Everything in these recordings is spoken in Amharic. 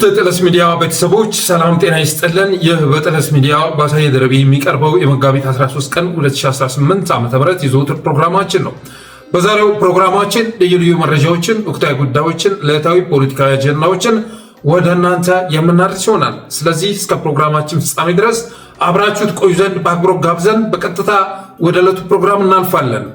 በጠለስ ሚዲያ ቤተሰቦች ሰላም ጤና ይስጥልን። ይህ በጠለስ ሚዲያ ባሳየ ደረቤ የሚቀርበው የመጋቢት 13 ቀን 2018 ዓ.ም የዘወትር ፕሮግራማችን ነው። በዛሬው ፕሮግራማችን ልዩ ልዩ መረጃዎችን፣ ወቅታዊ ጉዳዮችን፣ ዕለታዊ ፖለቲካዊ አጀንዳዎችን ወደ እናንተ የምናደርስ ይሆናል። ስለዚህ እስከ ፕሮግራማችን ፍጻሜ ድረስ አብራችሁት ቆዩ ዘንድ በአክብሮት ጋብዘን በቀጥታ ወደ ዕለቱ ፕሮግራም እናልፋለን።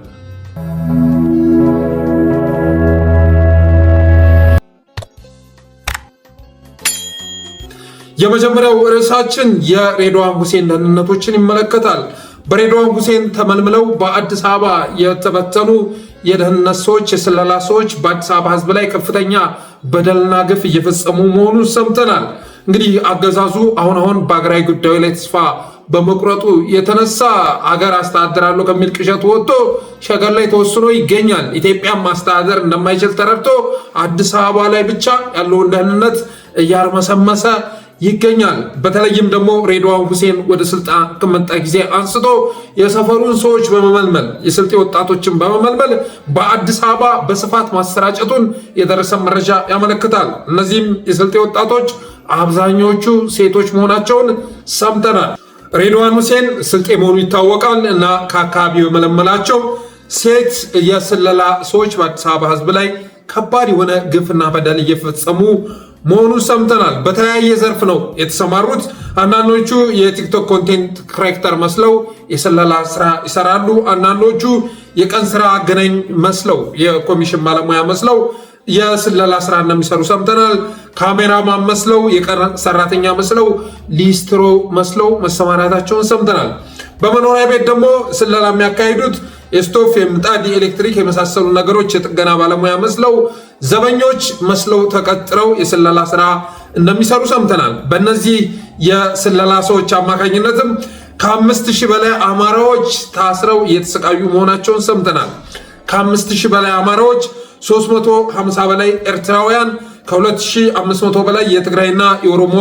የመጀመሪያው ርዕሳችን የሬድዋን ሁሴን ደህንነቶችን ይመለከታል። በሬድዋን ሁሴን ተመልምለው በአዲስ አበባ የተበተኑ የደህንነት ሰዎች፣ የስለላ ሰዎች በአዲስ አበባ ሕዝብ ላይ ከፍተኛ በደልና ግፍ እየፈጸሙ መሆኑን ሰምተናል። እንግዲህ አገዛዙ አሁን በሀገራዊ ጉዳዩ ላይ ተስፋ በመቁረጡ የተነሳ አገር አስተዳድራለሁ ከሚል ቅዠት ወጥቶ ሸገር ላይ ተወስኖ ይገኛል። ኢትዮጵያን ማስተዳደር እንደማይችል ተረድቶ አዲስ አበባ ላይ ብቻ ያለውን ደህንነት እያርመሰመሰ ይገኛል። በተለይም ደግሞ ሬድዋን ሁሴን ወደ ስልጣን ከመጣ ጊዜ አንስቶ የሰፈሩን ሰዎች በመመልመል የስልጤ ወጣቶችን በመመልመል በአዲስ አበባ በስፋት ማሰራጨቱን የደረሰ መረጃ ያመለክታል። እነዚህም የስልጤ ወጣቶች አብዛኞቹ ሴቶች መሆናቸውን ሰምተናል። ሬድዋን ሁሴን ስልጤ መሆኑ ይታወቃል እና ከአካባቢው የመለመላቸው ሴት የስለላ ሰዎች በአዲስ አበባ ሕዝብ ላይ ከባድ የሆነ ግፍና በደል እየፈጸሙ መሆኑን ሰምተናል። በተለያየ ዘርፍ ነው የተሰማሩት። አንዳንዶቹ የቲክቶክ ኮንቴንት ክሬክተር መስለው የስለላ ስራ ይሰራሉ። አንዳንዶቹ የቀን ስራ አገናኝ መስለው የኮሚሽን ባለሙያ መስለው የስለላ ስራ እንደሚሰሩ ሰምተናል። ካሜራማን መስለው፣ የቀን ሰራተኛ መስለው፣ ሊስትሮ መስለው መሰማራታቸውን ሰምተናል። በመኖሪያ ቤት ደግሞ ስለላ የሚያካሂዱት የስቶፍ፣ የምጣድ፣ የኤሌክትሪክ የመሳሰሉ ነገሮች የጥገና ባለሙያ መስለው፣ ዘበኞች መስለው ተቀጥረው የስለላ ስራ እንደሚሰሩ ሰምተናል። በእነዚህ የስለላ ሰዎች አማካኝነትም ከ5000 በላይ አማራዎች ታስረው እየተሰቃዩ መሆናቸውን ሰምተናል። ከ5000 በላይ አማራዎች፣ 350 በላይ ኤርትራውያን፣ ከ2500 በላይ የትግራይና የኦሮሞ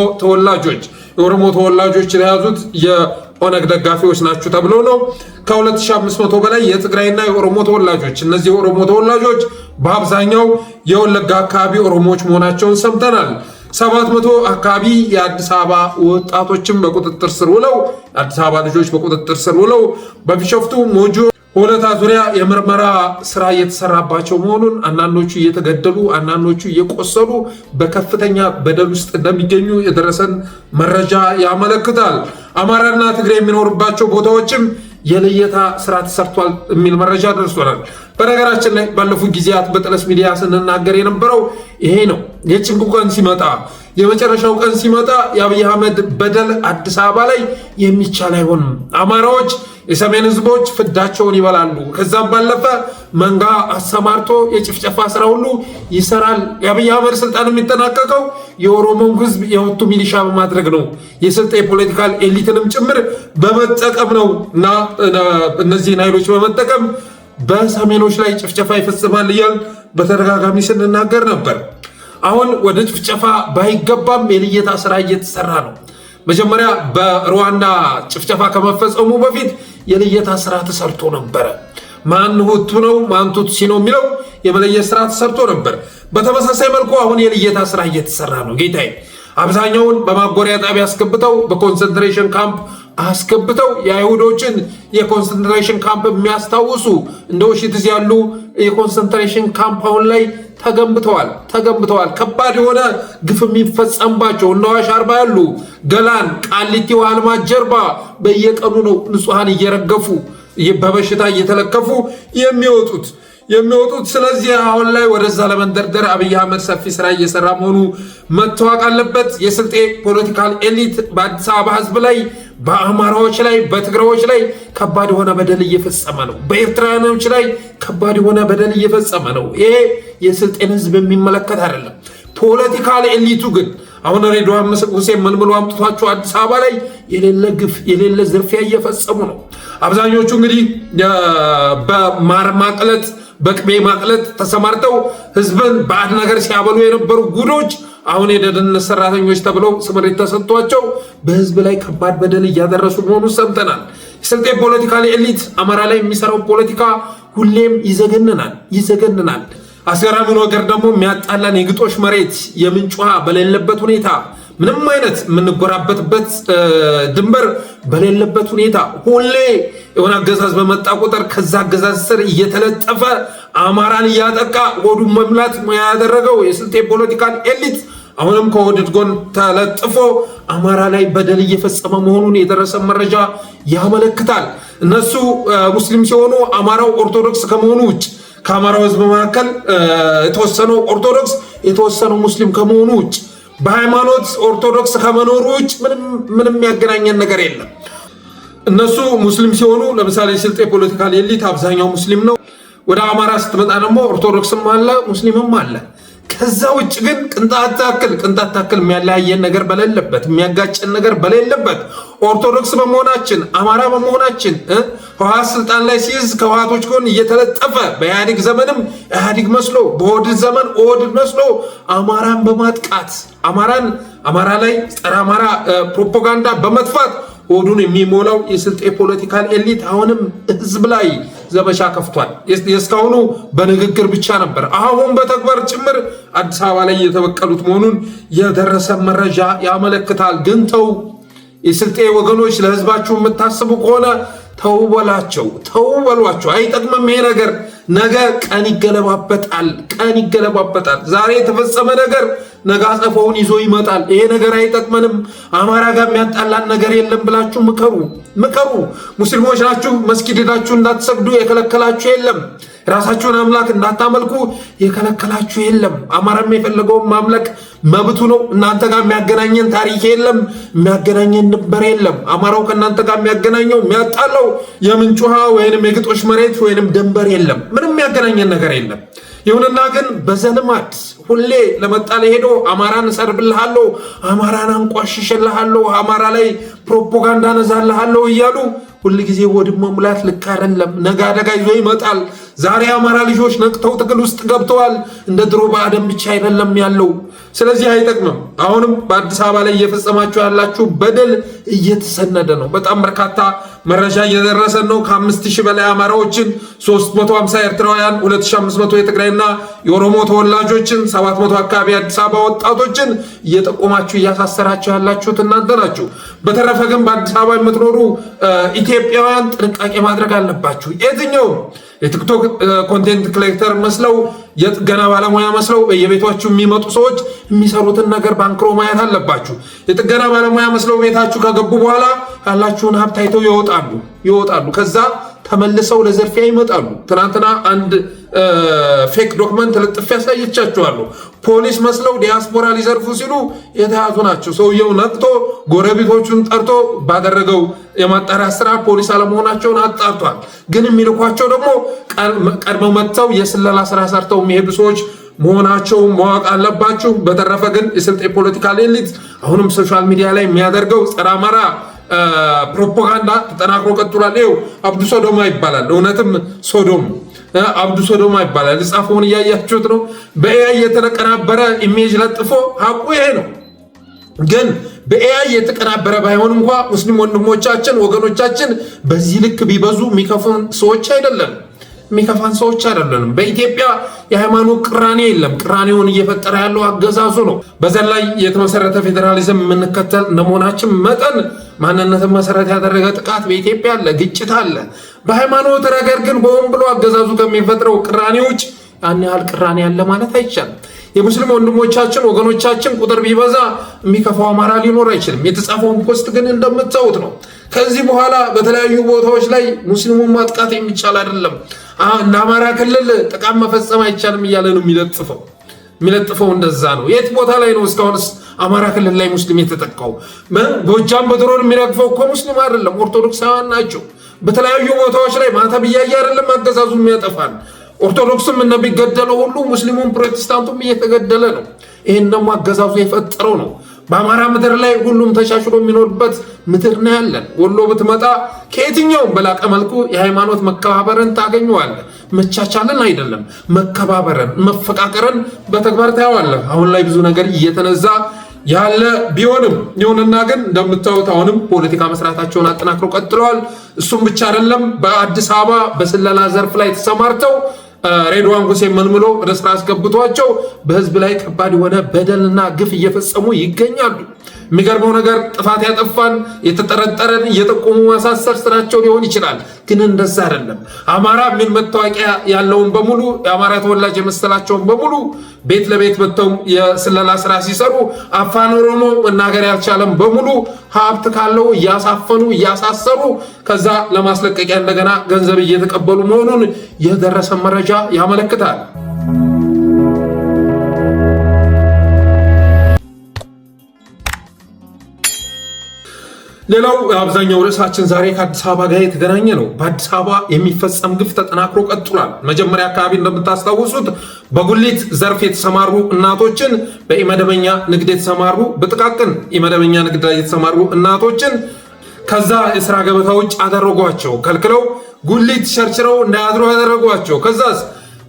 ተወላጆች የያዙት የኦነግ ደጋፊዎች ናቸው ተብሎ ነው። ከ2500 በላይ የትግራይና የኦሮሞ ተወላጆች፣ እነዚህ የኦሮሞ ተወላጆች በአብዛኛው የወለጋ አካባቢ ኦሮሞዎች መሆናቸውን ሰምተናል። 700 አካባቢ የአዲስ አበባ ወጣቶችን በቁጥጥር ስር ውለው የአዲስ አበባ ልጆች በቁጥጥር ስር ውለው በቢሾፍቱ፣ ሞጆ፣ ሆለታ ዙሪያ የምርመራ ስራ እየተሰራባቸው መሆኑን፣ አንዳንዶቹ እየተገደሉ አንዳንዶቹ እየቆሰሉ በከፍተኛ በደል ውስጥ እንደሚገኙ የደረሰን መረጃ ያመለክታል። አማራና ትግራይ የሚኖርባቸው ቦታዎችም የልየታ ስራ ተሰርቷል የሚል መረጃ ደርሶናል። በነገራችን ላይ ባለፉት ጊዜያት በጠለስ ሚዲያ ስንናገር የነበረው ይሄ ነው። የጭንቁ ቀን ሲመጣ፣ የመጨረሻው ቀን ሲመጣ የአብይ አህመድ በደል አዲስ አበባ ላይ የሚቻል አይሆንም። አማራዎች፣ የሰሜን ህዝቦች ፍዳቸውን ይበላሉ። ከዛም ባለፈ መንጋ አሰማርቶ የጭፍጨፋ ስራ ሁሉ ይሰራል። የአብይ አህመድ ስልጣን የሚጠናቀቀው የኦሮሞን ህዝብ የወጡ ሚሊሻ በማድረግ ነው። የስልጤ ፖለቲካል ኤሊትንም ጭምር በመጠቀም ነው እና እነዚህን ኃይሎች በመጠቀም በሰሜኖች ላይ ጭፍጨፋ ይፈጽማል እያል በተደጋጋሚ ስንናገር ነበር። አሁን ወደ ጭፍጨፋ ባይገባም የልየታ ስራ እየተሰራ ነው። መጀመሪያ በሩዋንዳ ጭፍጨፋ ከመፈጸሙ በፊት የልየታ ስራ ተሰርቶ ነበረ። ማን ሁቱ ነው ማን ቱትሲ ነው የሚለው የመለየት ስራ ተሰርቶ ነበር። በተመሳሳይ መልኩ አሁን የልየታ ስራ እየተሰራ ነው። ጌታዬ አብዛኛውን በማጎሪያ ጣቢያ አስገብተው በኮንሰንትሬሽን ካምፕ አስገብተው የአይሁዶችን የኮንሰንትሬሽን ካምፕ የሚያስታውሱ እንደ ኦሽትዝ ያሉ የኮንሰንትሬሽን ካምፕ አሁን ላይ ተገንብተዋል። ከባድ የሆነ ግፍ የሚፈጸምባቸው እነ አዋሽ አርባ ያሉ ገላን፣ ቃሊቲ፣ ውሃ ልማት ጀርባ በየቀኑ ነው ንጹሐን እየረገፉ በበሽታ እየተለከፉ የሚወጡት። ስለዚህ አሁን ላይ ወደዛ ለመንደርደር አብይ አህመድ ሰፊ ስራ እየሰራ መሆኑ መታወቅ አለበት። የስልጤ ፖለቲካል ኤሊት በአዲስ አበባ ህዝብ ላይ፣ በአማራዎች ላይ፣ በትግራዮች ላይ ከባድ የሆነ በደል እየፈጸመ ነው። በኤርትራውያኖች ላይ ከባድ የሆነ በደል እየፈጸመ ነው። ይሄ የስልጤን ህዝብ የሚመለከት አይደለም። ፖለቲካል ኤሊቱ ግን አሁን ሬድዋን ሁሴን መልምሎ አምጥቷቸው አዲስ አበባ ላይ የሌለ ግፍ የሌለ ዝርፊያ እየፈጸሙ ነው። አብዛኞቹ እንግዲህ በማር ማቅለጥ በቅቤ ማቅለጥ ተሰማርተው ህዝብን ባዕድ ነገር ሲያበሉ የነበሩ ጉዶች አሁን የደህንነት ሰራተኞች ተብለው ስምሪት ተሰጥቷቸው በህዝብ ላይ ከባድ በደል እያደረሱ መሆኑን ሰምተናል። የስልጤ ፖለቲካል ኤሊት አማራ ላይ የሚሰራው ፖለቲካ ሁሌም ይዘገንናል። አስገራሚው ነገር ደግሞ የሚያጣላን የግጦሽ መሬት የምንጭ ውሃ በሌለበት ሁኔታ ምንም አይነት የምንጎራበትበት ድንበር በሌለበት ሁኔታ ሁሌ የሆነ አገዛዝ በመጣ ቁጥር ከዛ አገዛዝ ስር እየተለጠፈ አማራን እያጠቃ ሆዱን መምላት ያደረገው የስልጤ ፖለቲካል ኤሊት አሁንም ከወደድ ጎን ተለጥፎ አማራ ላይ በደል እየፈጸመ መሆኑን የደረሰ መረጃ ያመለክታል። እነሱ ሙስሊም ሲሆኑ አማራው ኦርቶዶክስ ከመሆኑ ውጭ ከአማራው ህዝብ መካከል የተወሰነው ኦርቶዶክስ የተወሰነው ሙስሊም ከመሆኑ ውጭ በሃይማኖት ኦርቶዶክስ ከመኖሩ ውጭ ምንም ያገናኘን ነገር የለም። እነሱ ሙስሊም ሲሆኑ ለምሳሌ የስልጤ ፖለቲካል ኤሊት አብዛኛው ሙስሊም ነው። ወደ አማራ ስትመጣ ደግሞ ኦርቶዶክስም አለ ሙስሊምም አለ። ከዛ ውጭ ግን ቅንጣት ታክል የሚያለያየን ነገር በሌለበት የሚያጋጨን ነገር በሌለበት ኦርቶዶክስ በመሆናችን አማራ በመሆናችን ህወሓት ስልጣን ላይ ሲይዝ ከህወሓቶች ጎን እየተለጠፈ በኢህአዴግ ዘመንም ኢህአዴግ መስሎ በኦህዴድ ዘመን ኦህዴድ መስሎ አማራን በማጥቃት አማራ ላይ ጸረ አማራ ፕሮፓጋንዳ በመጥፋት ሆዱን የሚሞላው የስልጤ ፖለቲካል ኤሊት አሁንም ህዝብ ላይ ዘመቻ ከፍቷል። የስካሁኑ በንግግር ብቻ ነበር፣ አሁን በተግባር ጭምር አዲስ አበባ ላይ እየተበቀሉት መሆኑን የደረሰ መረጃ ያመለክታል። ግን ተው የስልጤ ወገኖች፣ ለህዝባችሁ የምታስቡ ከሆነ ተው በሏቸው። አይጠቅምም ይሄ ነገር። ነገ ቀን ይገለባበጣል። ዛሬ የተፈጸመ ነገር ነገ አጸፋውን ይዞ ይመጣል። ይሄ ነገር አይጠቅመንም፣ አማራ ጋር የሚያጣላን ነገር የለም ብላችሁ ምከሩ። ሙስሊሞች ናችሁ፣ መስጊድ ሄዳችሁ እንዳትሰግዱ የከለከላችሁ የለም። ራሳችሁን አምላክ እንዳታመልኩ የከለከላችሁ የለም። አማራም የፈለገውን ማምለክ መብቱ ነው። እናንተ ጋር የሚያገናኘን ታሪክ የለም፣ የሚያገናኘን ድንበር የለም። አማራው ከእናንተ ጋር የሚያገናኘው የሚያጣለው የምንጭ ውሃ ወይንም የግጦሽ መሬት ወይንም ድንበር የለም። ምንም የሚያገናኘን ነገር የለም። ይሁንና ግን በዘልማድ ሁሌ ለመጣ ሄዶ አማራን እሰርብልሃለሁ፣ አማራን አንቋሽሽልሃለሁ፣ አማራ ላይ ፕሮፓጋንዳ ነዛልሃለሁ እያሉ ሁል ጊዜ ወድሞ መሙላት ልክ አይደለም። ነገ አደጋ ይዞ ይመጣል። ዛሬ አማራ ልጆች ነቅተው ትግል ውስጥ ገብተዋል። እንደ ድሮ በአደም ብቻ አይደለም ያለው። ስለዚህ አይጠቅምም። አሁንም በአዲስ አበባ ላይ እየፈጸማችሁ ያላችሁ በደል እየተሰነደ ነው። በጣም በርካታ መረጃ እየደረሰን ነው። ከ5000 በላይ አማራዎችን፣ 350 ኤርትራውያን፣ 2500 የትግራይና የኦሮሞ ተወላጆችን፣ 700 አካባቢ አዲስ አበባ ወጣቶችን እየጠቆማችሁ እያሳሰራችሁ ያላችሁት እናንተ ናችሁ። በተረፈ ግን በአዲስ አበባ የምትኖሩ ኢትዮጵያውያን ጥንቃቄ ማድረግ አለባችሁ። የትኛው የቲክቶክ ኮንቴንት ክሬተር መስለው የጥገና ባለሙያ መስለው በየቤታችሁ የሚመጡ ሰዎች የሚሰሩትን ነገር ባንክሮ ማየት አለባችሁ። የጥገና ባለሙያ መስለው ቤታችሁ ከገቡ በኋላ ያላችሁን ሀብት አይተው ይወጣሉ። ከዛ ተመልሰው ለዘርፊያ ይመጣሉ። ትናንትና አንድ ፌክ ዶክመንት ልጥፍ ያሳየቻችኋለሁ። ፖሊስ መስለው ዲያስፖራ ሊዘርፉ ሲሉ የተያዙ ናቸው። ሰውየው ነቅቶ ጎረቤቶቹን ጠርቶ ባደረገው የማጣሪያ ስራ ፖሊስ አለመሆናቸውን አጣርቷል። ግን የሚልኳቸው ደግሞ ቀድመው መጥተው የስለላ ስራ ሰርተው የሚሄዱ ሰዎች መሆናቸው ማወቅ አለባችሁ። በተረፈ ግን የስልጤ ፖለቲካል ኤሊት አሁንም ሶሻል ሚዲያ ላይ የሚያደርገው ጸረ አማራ ፕሮፓጋንዳ ተጠናክሮ ቀጥሏል። ይኸው አብዱ ሶዶማ ይባላል። እውነትም ሶዶም አብዱ ሶዶማ ይባላል። ጻፈውን እያያችሁት ነው። በኤአይ የተቀናበረ ኢሜጅ ለጥፎ ሀቁ ይሄ ነው። ግን በኤአይ የተቀናበረ ባይሆን እንኳ ሙስሊም ወንድሞቻችን ወገኖቻችን በዚህ ልክ ቢበዙ የሚከፉን ሰዎች አይደለንም። በኢትዮጵያ የሃይማኖት ቅራኔ የለም። ቅራኔውን እየፈጠረ ያለው አገዛዙ ነው። በዘር ላይ የተመሰረተ ፌዴራሊዝም የምንከተል እንደመሆናችን መጠን ማንነትን መሰረት ያደረገ ጥቃት በኢትዮጵያ አለ፣ ግጭት አለ። በሃይማኖት ረገድ ግን በሆን ብሎ አገዛዙ ከሚፈጥረው ቅራኔ ውጭ ያን ያህል ቅራኔ ያለ ማለት አይቻልም። የሙስሊም ወንድሞቻችን ወገኖቻችን ቁጥር ቢበዛ የሚከፋው አማራ ሊኖር አይችልም። የተጻፈውን ፖስት ግን እንደምታዩት ነው። ከዚህ በኋላ በተለያዩ ቦታዎች ላይ ሙስሊሙን ማጥቃት የሚቻል አይደለም። እንደ አማራ ክልል ጥቃት መፈጸም አይቻልም እያለ ነው የሚለጥፈው። እንደዛ ነው። የት ቦታ ላይ ነው እስካሁንስ አማራ ክልል ላይ ሙስሊም የተጠቃው? ጎጃም በድሮን የሚረግፈው እኮ ሙስሊም አይደለም፣ ኦርቶዶክሳውያን ናቸው። በተለያዩ ቦታዎች ላይ ማተብ እያየ አይደለም አገዛዙ የሚያጠፋን። ኦርቶዶክስም እንደሚገደለው ሁሉ ሙስሊሙም ፕሮቴስታንቱም እየተገደለ ነው። ይህን ደግሞ አገዛዙ የፈጠረው ነው። በአማራ ምድር ላይ ሁሉም ተሻሽሎ የሚኖርበት ምድር ነው ያለን። ወሎ ብትመጣ ከየትኛውም በላቀ መልኩ የሃይማኖት መከባበርን ታገኘዋለህ። መቻቻልን አይደለም መከባበርን፣ መፈቃቀርን በተግባር ታየዋለህ። አሁን ላይ ብዙ ነገር እየተነዛ ያለ ቢሆንም ይሁንና ግን እንደምታዩት አሁንም ፖለቲካ መስራታቸውን አጠናክረው ቀጥለዋል። እሱም ብቻ አይደለም፣ በአዲስ አበባ በስለላ ዘርፍ ላይ ተሰማርተው ሬድዋን ሁሴን መልምሎ ወደ ስራ አስገብቷቸው በህዝብ ላይ ከባድ የሆነ በደልና ግፍ እየፈጸሙ ይገኛሉ። የሚገርመው ነገር ጥፋት ያጠፋን የተጠረጠረን እየጠቆሙ ማሳሰር ስራቸው ሊሆን ይችላል። ግን እንደዛ አይደለም። አማራ ምን መታወቂያ ያለውን በሙሉ የአማራ ተወላጅ የመሰላቸውን በሙሉ ቤት ለቤት መጥተው የስለላ ስራ ሲሰሩ አፋን ኦሮሞ መናገር ያልቻለም በሙሉ ሀብት ካለው እያሳፈኑ እያሳሰሩ ከዛ ለማስለቀቂያ እንደገና ገንዘብ እየተቀበሉ መሆኑን የደረሰ መረጃ ያመለክታል። ሌላው አብዛኛው ርዕሳችን ዛሬ ከአዲስ አበባ ጋር የተገናኘ ነው። በአዲስ አበባ የሚፈጸም ግፍ ተጠናክሮ ቀጥሏል። መጀመሪያ አካባቢ እንደምታስታውሱት በጉሊት ዘርፍ የተሰማሩ እናቶችን፣ በኢመደበኛ ንግድ የተሰማሩ በጥቃቅን ኢመደበኛ ንግድ ላይ የተሰማሩ እናቶችን ከዛ የስራ ገበታ ውጭ አደረጓቸው። ከልክለው ጉሊት ቸርችረው እንዳያድሩ አደረጓቸው። ከዛስ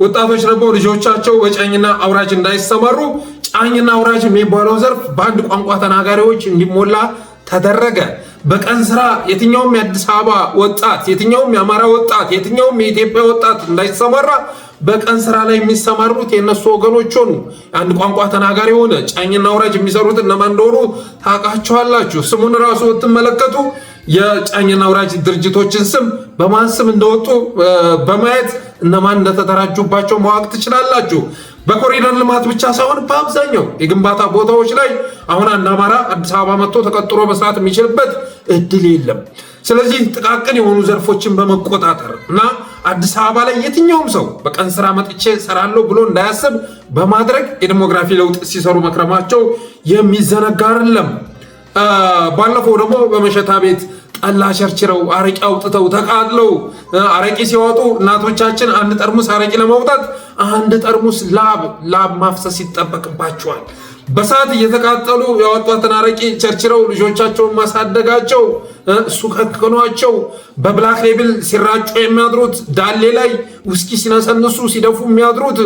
ወጣቶች ደግሞ ልጆቻቸው በጫኝና አውራጅ እንዳይሰማሩ ጫኝና አውራጅ የሚባለው ዘርፍ በአንድ ቋንቋ ተናጋሪዎች እንዲሞላ ተደረገ። በቀን ስራ የትኛውም የአዲስ አበባ ወጣት፣ የትኛውም የአማራ ወጣት፣ የትኛውም የኢትዮጵያ ወጣት እንዳይሰማራ በቀን ስራ ላይ የሚሰማሩት የነሱ ወገኖች ሆኑ። አንድ ቋንቋ ተናጋሪ ሆነ ጫኝና አውራጅ የሚሰሩት እነማን እንደሆኑ ታውቃቸዋላችሁ። ስሙን ራሱ ብትመለከቱ የጫኝና አውራጅ ድርጅቶችን ስም በማን ስም እንደወጡ በማየት እነማን እንደተደራጁባቸው ማወቅ ትችላላችሁ። በኮሪደር ልማት ብቻ ሳይሆን በአብዛኛው የግንባታ ቦታዎች ላይ አሁን አንድ አማራ አዲስ አበባ መጥቶ ተቀጥሮ መስራት የሚችልበት እድል የለም። ስለዚህ ጥቃቅን የሆኑ ዘርፎችን በመቆጣጠር እና አዲስ አበባ ላይ የትኛውም ሰው በቀን ስራ መጥቼ ሰራለሁ ብሎ እንዳያስብ በማድረግ የዲሞግራፊ ለውጥ ሲሰሩ መክረማቸው የሚዘነጋ አይደለም። ባለፈው ደግሞ በመሸታ ቤት ጠላ ቸርችረው አረቂ አውጥተው ተቃጥለው አረቂ ሲያወጡ እናቶቻችን አንድ ጠርሙስ አረቂ ለማውጣት አንድ ጠርሙስ ላብ ማፍሰስ ይጠበቅባቸዋል። በሰዓት እየተቃጠሉ ያወጧትን አረቂ ቸርችረው ልጆቻቸውን ማሳደጋቸው እሱ ከከኗቸው። በብላክ ሌብል ሲራጩ የሚያድሩት ዳሌ ላይ ውስኪ ሲነሰንሱ ሲደፉ የሚያድሩት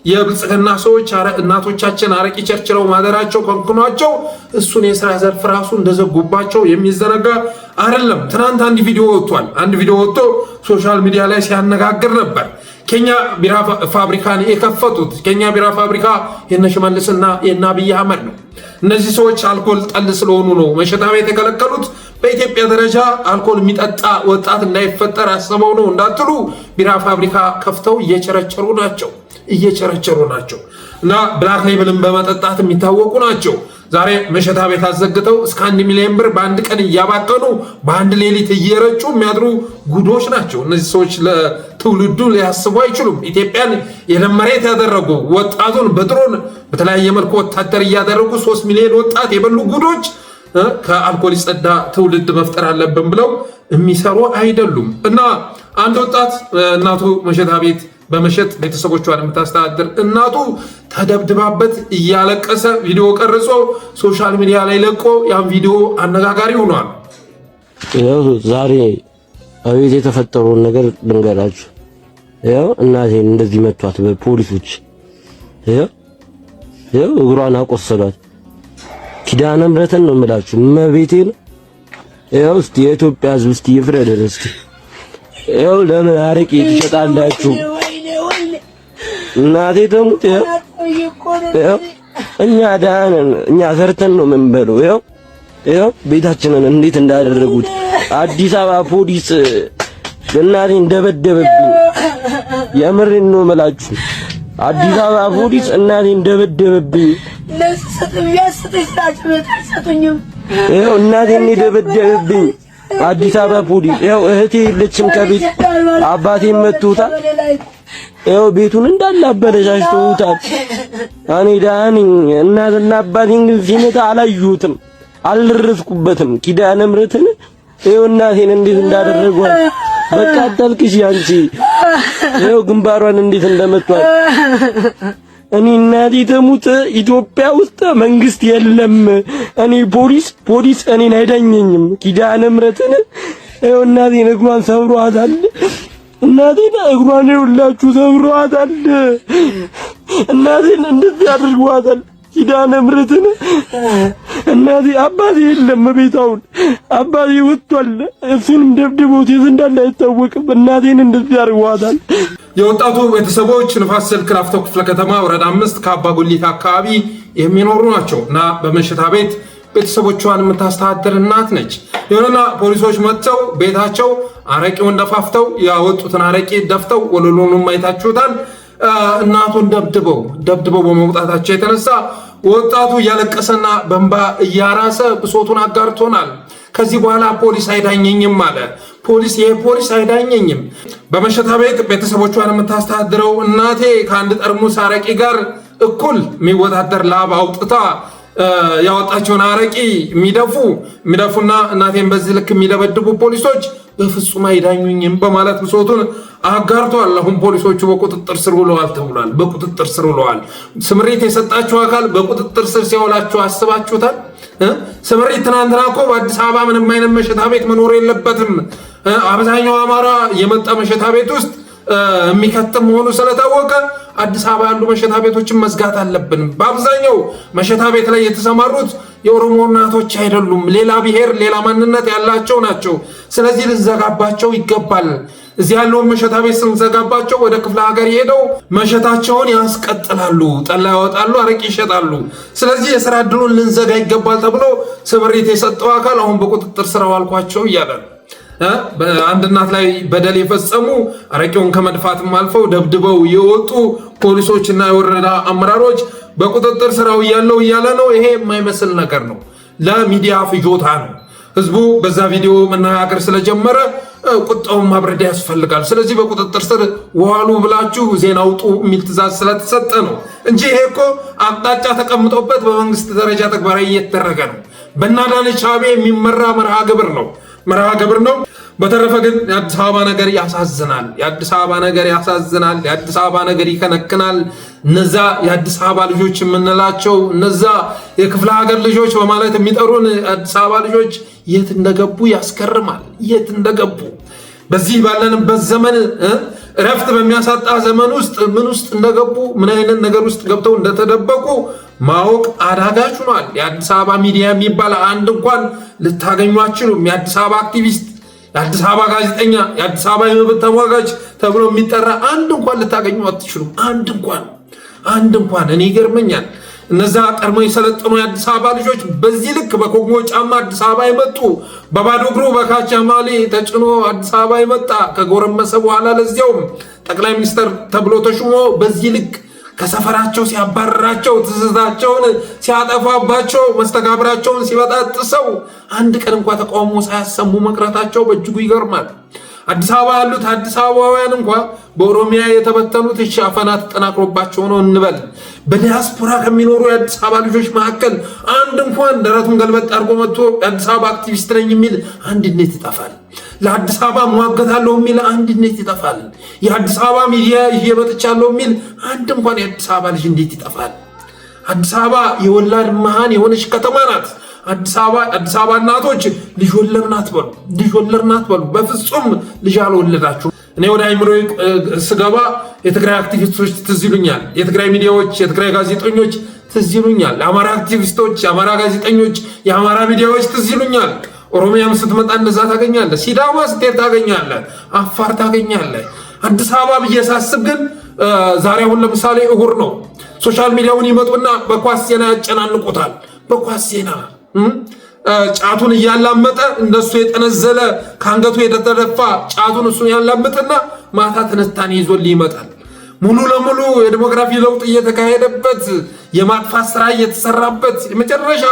የብልጽግና ሰዎች እናቶቻችን አረቂ ቸርችረው ማደራቸው ከንክኗቸው እሱን የስራ ዘርፍ ራሱ እንደዘጉባቸው የሚዘነጋ አይደለም። ትናንት አንድ ቪዲዮ ወጥቷል። አንድ ቪዲዮ ወጥቶ ሶሻል ሚዲያ ላይ ሲያነጋግር ነበር። ኬኛ ቢራ ፋብሪካን የከፈቱት ኬኛ ቢራ ፋብሪካ የነ ሽመልስና የነ አብይ አህመድ ነው። እነዚህ ሰዎች አልኮል ጠል ስለሆኑ ነው መሸታ ቤት የከለከሉት። በኢትዮጵያ ደረጃ አልኮል የሚጠጣ ወጣት እንዳይፈጠር አስበው ነው እንዳትሉ ቢራ ፋብሪካ ከፍተው እየቸረቸሩ ናቸው እና ብላክ ሌብልን በመጠጣት የሚታወቁ ናቸው። ዛሬ መሸታ ቤት አዘግተው እስከ 1 ሚሊዮን ብር በአንድ ቀን እያባከኑ በአንድ ሌሊት እየረጩ የሚያድሩ ጉዶች ናቸው። እነዚህ ሰዎች ለትውልዱ ሊያስቡ አይችሉም። ኢትዮጵያን የለም መሬት ያደረጉ ወጣቱን በድሮን በተለያየ መልኩ ወታደር እያደረጉ 3 ሚሊዮን ወጣት የበሉ ጉዶች ከአልኮል የጸዳ ትውልድ መፍጠር አለብን ብለው የሚሰሩ አይደሉም። እና አንድ ወጣት እናቱ መሸታ ቤት በመሸጥ ቤተሰቦቿን የምታስተዳድር እናቱ ተደብድባበት እያለቀሰ ቪዲዮ ቀርጾ ሶሻል ሚዲያ ላይ ለቆ ያን ቪዲዮ አነጋጋሪ ሆኗል። ዛሬ አቤት የተፈጠረውን ነገር ልንገራችሁ። ያው እናቴን እንደዚህ መቷት በፖሊሶች ያው እግሯን አቆሰሏት። ኪዳነ ምሕረትን ነው የምላችሁ መቤቴን። ያው እስቲ የኢትዮጵያ ሕዝብ እስቲ ይፍረደን እስቲ። ያው ለምን አረቄ ትሸጣላችሁ? እናቴ ተሙት። ያው እኛ ዳነን እኛ ሰርተን ነው የምንበለው። ያው ቤታችንን እንዴት እንዳደረጉት አዲስ አበባ ፖሊስ እናቴን ደበደበብኝ። የምሬን ነው የምላችሁ። አዲስ አበባ ፖሊስ እናቴን ደበደበብኝ። ያው እናቴን ደበደበብኝ አዲስ አበባ ፖሊስ። ያው እህቴ የለችም ከቤት አባቴን መቶታል። ያው ቤቱን እንዳለ አበለሻሽተውታል። እኔ ዳኒ እናትና አባቴን ግን ሲመታ አላየሁትም፣ አልደረስኩበትም። ኪዳነ ምሕረትን ያው እናቴን እንዴት እንዳደረጓት በቃ አታልቅሽ አንቺ። ያው ግንባሯን እንዴት እንደመቷት እኔ እናቴ ተሙት። ኢትዮጵያ ውስጥ መንግስት የለም። እኔ ፖሊስ እኔን አይዳኘኝም። ኪዳነ ምሕረትን ያው እናቴን እግሯን ሰብሯታል። እናቴን እግሯን ይውላችሁ ሰብሯታል። እናቴን እንደዚህ አድርጓታል። ኪዳነ ምሕረትን እናቴ አባቴ የለም ቤታውን አባቴ ወጥቷል። እሱንም ደብድቦት የት እንዳለ አይታወቅም። እናቴን እንደዚህ አድርጓታል። የወጣቱ ቤተሰቦች ንፋስ ስልክ ላፍቶ ክፍለ ከተማ ወረዳ 5 ከአባ ጉሊት አካባቢ የሚኖሩ ናቸው እና በመሸታ ቤት ቤተሰቦቿን የምታስተዳድር እናት ነች። ይሁንና ፖሊሶች መጥተው ቤታቸው አረቂውን ደፋፍተው ያወጡትን አረቂ ደፍተው ወለሉንም አይታችሁታል። እናቱን ደብድበው በመውጣታቸው የተነሳ ወጣቱ እያለቀሰና በእንባ እያራሰ ብሶቱን አጋርቶናል። ከዚህ በኋላ ፖሊስ አይዳኘኝም አለ። ፖሊስ አይዳኘኝም። በመሸታ ቤት ቤተሰቦቿን የምታስተዳድረው እናቴ ከአንድ ጠርሙስ አረቂ ጋር እኩል የሚወዳደር ላብ አውጥታ ያወጣቸውን አረቂ የሚደፉና እናቴን በዚህ ልክ የሚደበድቡ ፖሊሶች በፍጹም አይዳኙኝም በማለት ብሶቱን አጋርቷል። አሁን ፖሊሶቹ በቁጥጥር ስር ውለዋል ተብሏል። በቁጥጥር ስር ውለዋል። ስምሪት የሰጣቸው አካል በቁጥጥር ስር ሲያውላቸው አስባችሁታል? ስምሪት ትናንትና እኮ በአዲስ አበባ ምንም አይነት መሸታ ቤት መኖር የለበትም፣ አብዛኛው አማራ የመጣ መሸታ ቤት ውስጥ የሚከትም መሆኑ ስለታወቀ አዲስ አበባ ያሉ መሸታ ቤቶችን መዝጋት አለብን። በአብዛኛው መሸታ ቤት ላይ የተሰማሩት የኦሮሞ እናቶች አይደሉም፣ ሌላ ብሔር ሌላ ማንነት ያላቸው ናቸው። ስለዚህ ልንዘጋባቸው ይገባል። እዚህ ያለውን መሸታ ቤት ስንዘጋባቸው ወደ ክፍለ ሀገር ሄደው መሸታቸውን ያስቀጥላሉ፣ ጠላ ያወጣሉ፣ አረቂ ይሸጣሉ። ስለዚህ የስራ ዕድሉን ልንዘጋ ይገባል ተብሎ ስምሪት የሰጠው አካል አሁን በቁጥጥር ስር አዋልኳቸው እያለ በአንድ እናት ላይ በደል የፈጸሙ አረቂውን ከመድፋትም አልፈው ደብድበው የወጡ ፖሊሶችና የወረዳ አመራሮች በቁጥጥር ስራው እያለ ነው። ይሄ የማይመስል ነገር ነው። ለሚዲያ ፍጆታ ነው። ህዝቡ በዛ ቪዲዮ መነጋገር ስለጀመረ ቁጣውን ማብረድ ያስፈልጋል። ስለዚህ በቁጥጥር ስር ዋሉ ብላችሁ ዜና አውጡ የሚል ትዕዛዝ ስለተሰጠ ነው እንጂ ይሄ እኮ አቅጣጫ ተቀምጦበት በመንግስት ደረጃ ተግባራዊ እየተደረገ ነው። በአዳነች አቤቤ የሚመራ መርሃ ግብር ነው። በተረፈ ግን የአዲስ አበባ ነገር ያሳዝናል። የአዲስ አበባ ነገር ይከነክናል። እነዛ የአዲስ አበባ ልጆች የምንላቸው እነዛ የክፍለ ሀገር ልጆች በማለት የሚጠሩን የአዲስ አበባ ልጆች የት እንደገቡ ያስገርማል። የት እንደገቡ በዚህ ባለንበት ዘመን እረፍት በሚያሳጣ ዘመን ውስጥ ምን ውስጥ እንደገቡ ምን አይነት ነገር ውስጥ ገብተው እንደተደበቁ ማወቅ አዳጋች ሆኗል። የአዲስ አበባ ሚዲያ የሚባል አንድ እንኳን ልታገኙ አትችሉም። የአዲስ አበባ አክቲቪስት፣ የአዲስ አበባ ጋዜጠኛ፣ የአዲስ አበባ የመብት ተሟጋች ተብሎ የሚጠራ አንድ እንኳን ልታገኙ አትችሉም። አንድ እንኳን እኔ ይገርመኛል። እነዛ ቀድሞ የሰለጠኑ የአዲስ አበባ ልጆች በዚህ ልክ በኮንጎ ጫማ አዲስ አበባ የመጡ በባዶ እግሩ በካቻማሌ ተጭኖ አዲስ አበባ የመጣ ከጎረመሰ በኋላ ለዚያውም ጠቅላይ ሚኒስትር ተብሎ ተሹሞ በዚህ ልክ ከሰፈራቸው ሲያባረራቸው ትዝታቸውን ሲያጠፋባቸው መስተጋብራቸውን ሲበጣጥሰው አንድ ቀን እንኳን ተቃውሞ ሳያሰሙ መቅረታቸው በእጅጉ ይገርማል። አዲስ አበባ ያሉት አዲስ አበባውያን እንኳን በኦሮሚያ የተበተኑት አፈና ተጠናክሮባቸው ነው እንበል። በዲያስፖራ ከሚኖሩ የአዲስ አበባ ልጆች መካከል አንድ እንኳን ደረቱን ገልበጥ አድርጎ መጥቶ የአዲስ አበባ አክቲቪስት ነኝ የሚል አንድነት ይጠፋል። ለአዲስ አበባ እሟገታለሁ የሚል አንድነት ይጠፋል። የአዲስ አበባ ሚዲያ ይዤ መጥቻለሁ የሚል አንድ እንኳን የአዲስ አበባ ልጅ እንዴት ይጠፋል? አዲስ አበባ የወላድ መሃን የሆነች ከተማ ናት። አዲስ አበባ እናቶች ልጅ ወለድ ናት በሉ። በፍጹም ልጅ አልወለዳችሁ። እኔ ወደ አይምሮ ስገባ የትግራይ አክቲቪስቶች ትዝ ይሉኛል። የትግራይ ሚዲያዎች፣ የትግራይ ጋዜጠኞች ትዝ ይሉኛል። የአማራ አክቲቪስቶች፣ የአማራ ጋዜጠኞች፣ የአማራ ሚዲያዎች ትዝ ይሉኛል። ኦሮሚያም ስትመጣ እንደዛ ታገኛለህ። ሲዳማ ስትሄድ ታገኛለህ። አፋር ታገኛለህ። አዲስ አበባ ብዬ ሳስብ ግን ዛሬ አሁን ለምሳሌ እሁድ ነው። ሶሻል ሚዲያውን ይመጡና በኳስ ዜና ያጨናንቁታል። በኳስ ዜና ጫቱን እያላመጠ እንደሱ የጠነዘለ ከአንገቱ የተደፋ ጫቱን እሱን ያላምጥና ማታ ትንታኔ ይዞልህ ይመጣል። ሙሉ ለሙሉ የዲሞግራፊ ለውጥ እየተካሄደበት የማጥፋት ስራ እየተሰራበት የመጨረሻ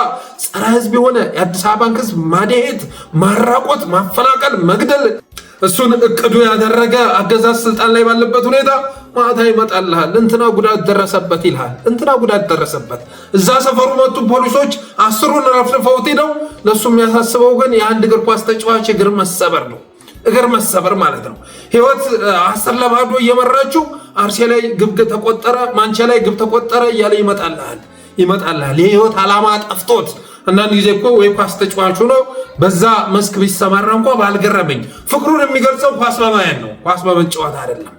ጸረ ህዝብ የሆነ የአዲስ አበባን ህዝብ ማደሄት፣ ማራቆት፣ ማፈናቀል፣ መግደል እሱን እቅዱ ያደረገ አገዛዝ ስልጣን ላይ ባለበት ሁኔታ ማታ ይመጣልሃል። እንትና ጉዳት ደረሰበት ይልሃል። እንትና ጉዳት ደረሰበት። እዛ ሰፈሩ መጡ ፖሊሶች 10ን ረፍርፈውት ሄደው ለሱ የሚያሳስበው ግን የአንድ እግር ኳስ ተጫዋች እግር መሰበር ነው። እግር መሰበር ማለት ነው። ህይወት 10 ለባዶ እየመራችሁ አርሴ ላይ ግብ ተቆጠረ፣ ማንቼ ላይ ግብ ተቆጠረ እያለ ይመጣልሃል። የህይወት ዓላማ ጠፍቶት አንዳንድ ጊዜ እኮ ወይ ኳስ ተጫዋቹ ነው በዛ መስክ ቢሰማራ እንኳን ባልገረመኝ። ፍቅሩን የሚገልጸው ኳስ በማየት ነው፣ ኳስ በመጫወት አይደለም።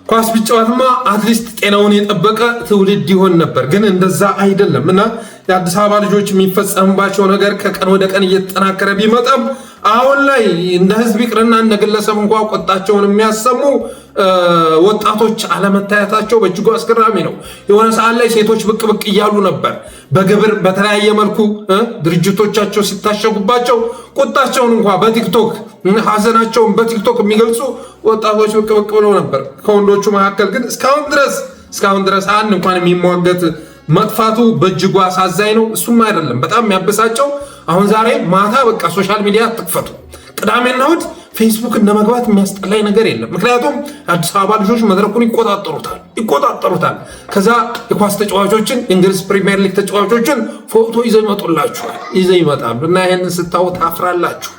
ኳስ ቢጫወትማ አትሊስት ጤናውን የጠበቀ ትውልድ ይሆን ነበር። ግን እንደዛ አይደለም እና የአዲስ አበባ ልጆች የሚፈጸምባቸው ነገር ከቀን ወደ ቀን እየተጠናከረ ቢመጣም አሁን ላይ እንደ ህዝብ ይቅርና እንደ ግለሰብ እንኳን ቁጣቸውን የሚያሰሙ ወጣቶች አለመታየታቸው በእጅጉ አስገራሚ ነው። የሆነ ሰዓት ላይ ሴቶች ብቅ ብቅ እያሉ ነበር። በግብር በተለያየ መልኩ ድርጅቶቻቸው ሲታሸጉባቸው ቁጣቸውን እንኳን በቲክቶክ ሀዘናቸውን በቲክቶክ የሚገልጹ ወጣቶች ብቅ ብቅ ብለው ነበር። ከወንዶቹ መካከል ግን እስካሁን ድረስ አንድ እንኳን የሚሟገት መጥፋቱ በእጅጉ አሳዛኝ ነው። እሱም አይደለም በጣም የሚያበሳጨው አሁን ዛሬ ማታ በቃ ሶሻል ሚዲያ አትክፈቱ፣ ቅዳሜና እሑድ ፌስቡክ እንደመግባት የሚያስጠላኝ ነገር የለም። ምክንያቱም አዲስ አበባ ልጆች መድረኩን ይቆጣጠሩታል። ከዛ የኳስ ተጫዋቾችን የእንግሊዝ ፕሪሚየር ሊግ ተጫዋቾችን ፎቶ ይዘው ይመጣሉ እና ይህንን ስታዩ ታፍራላችሁ።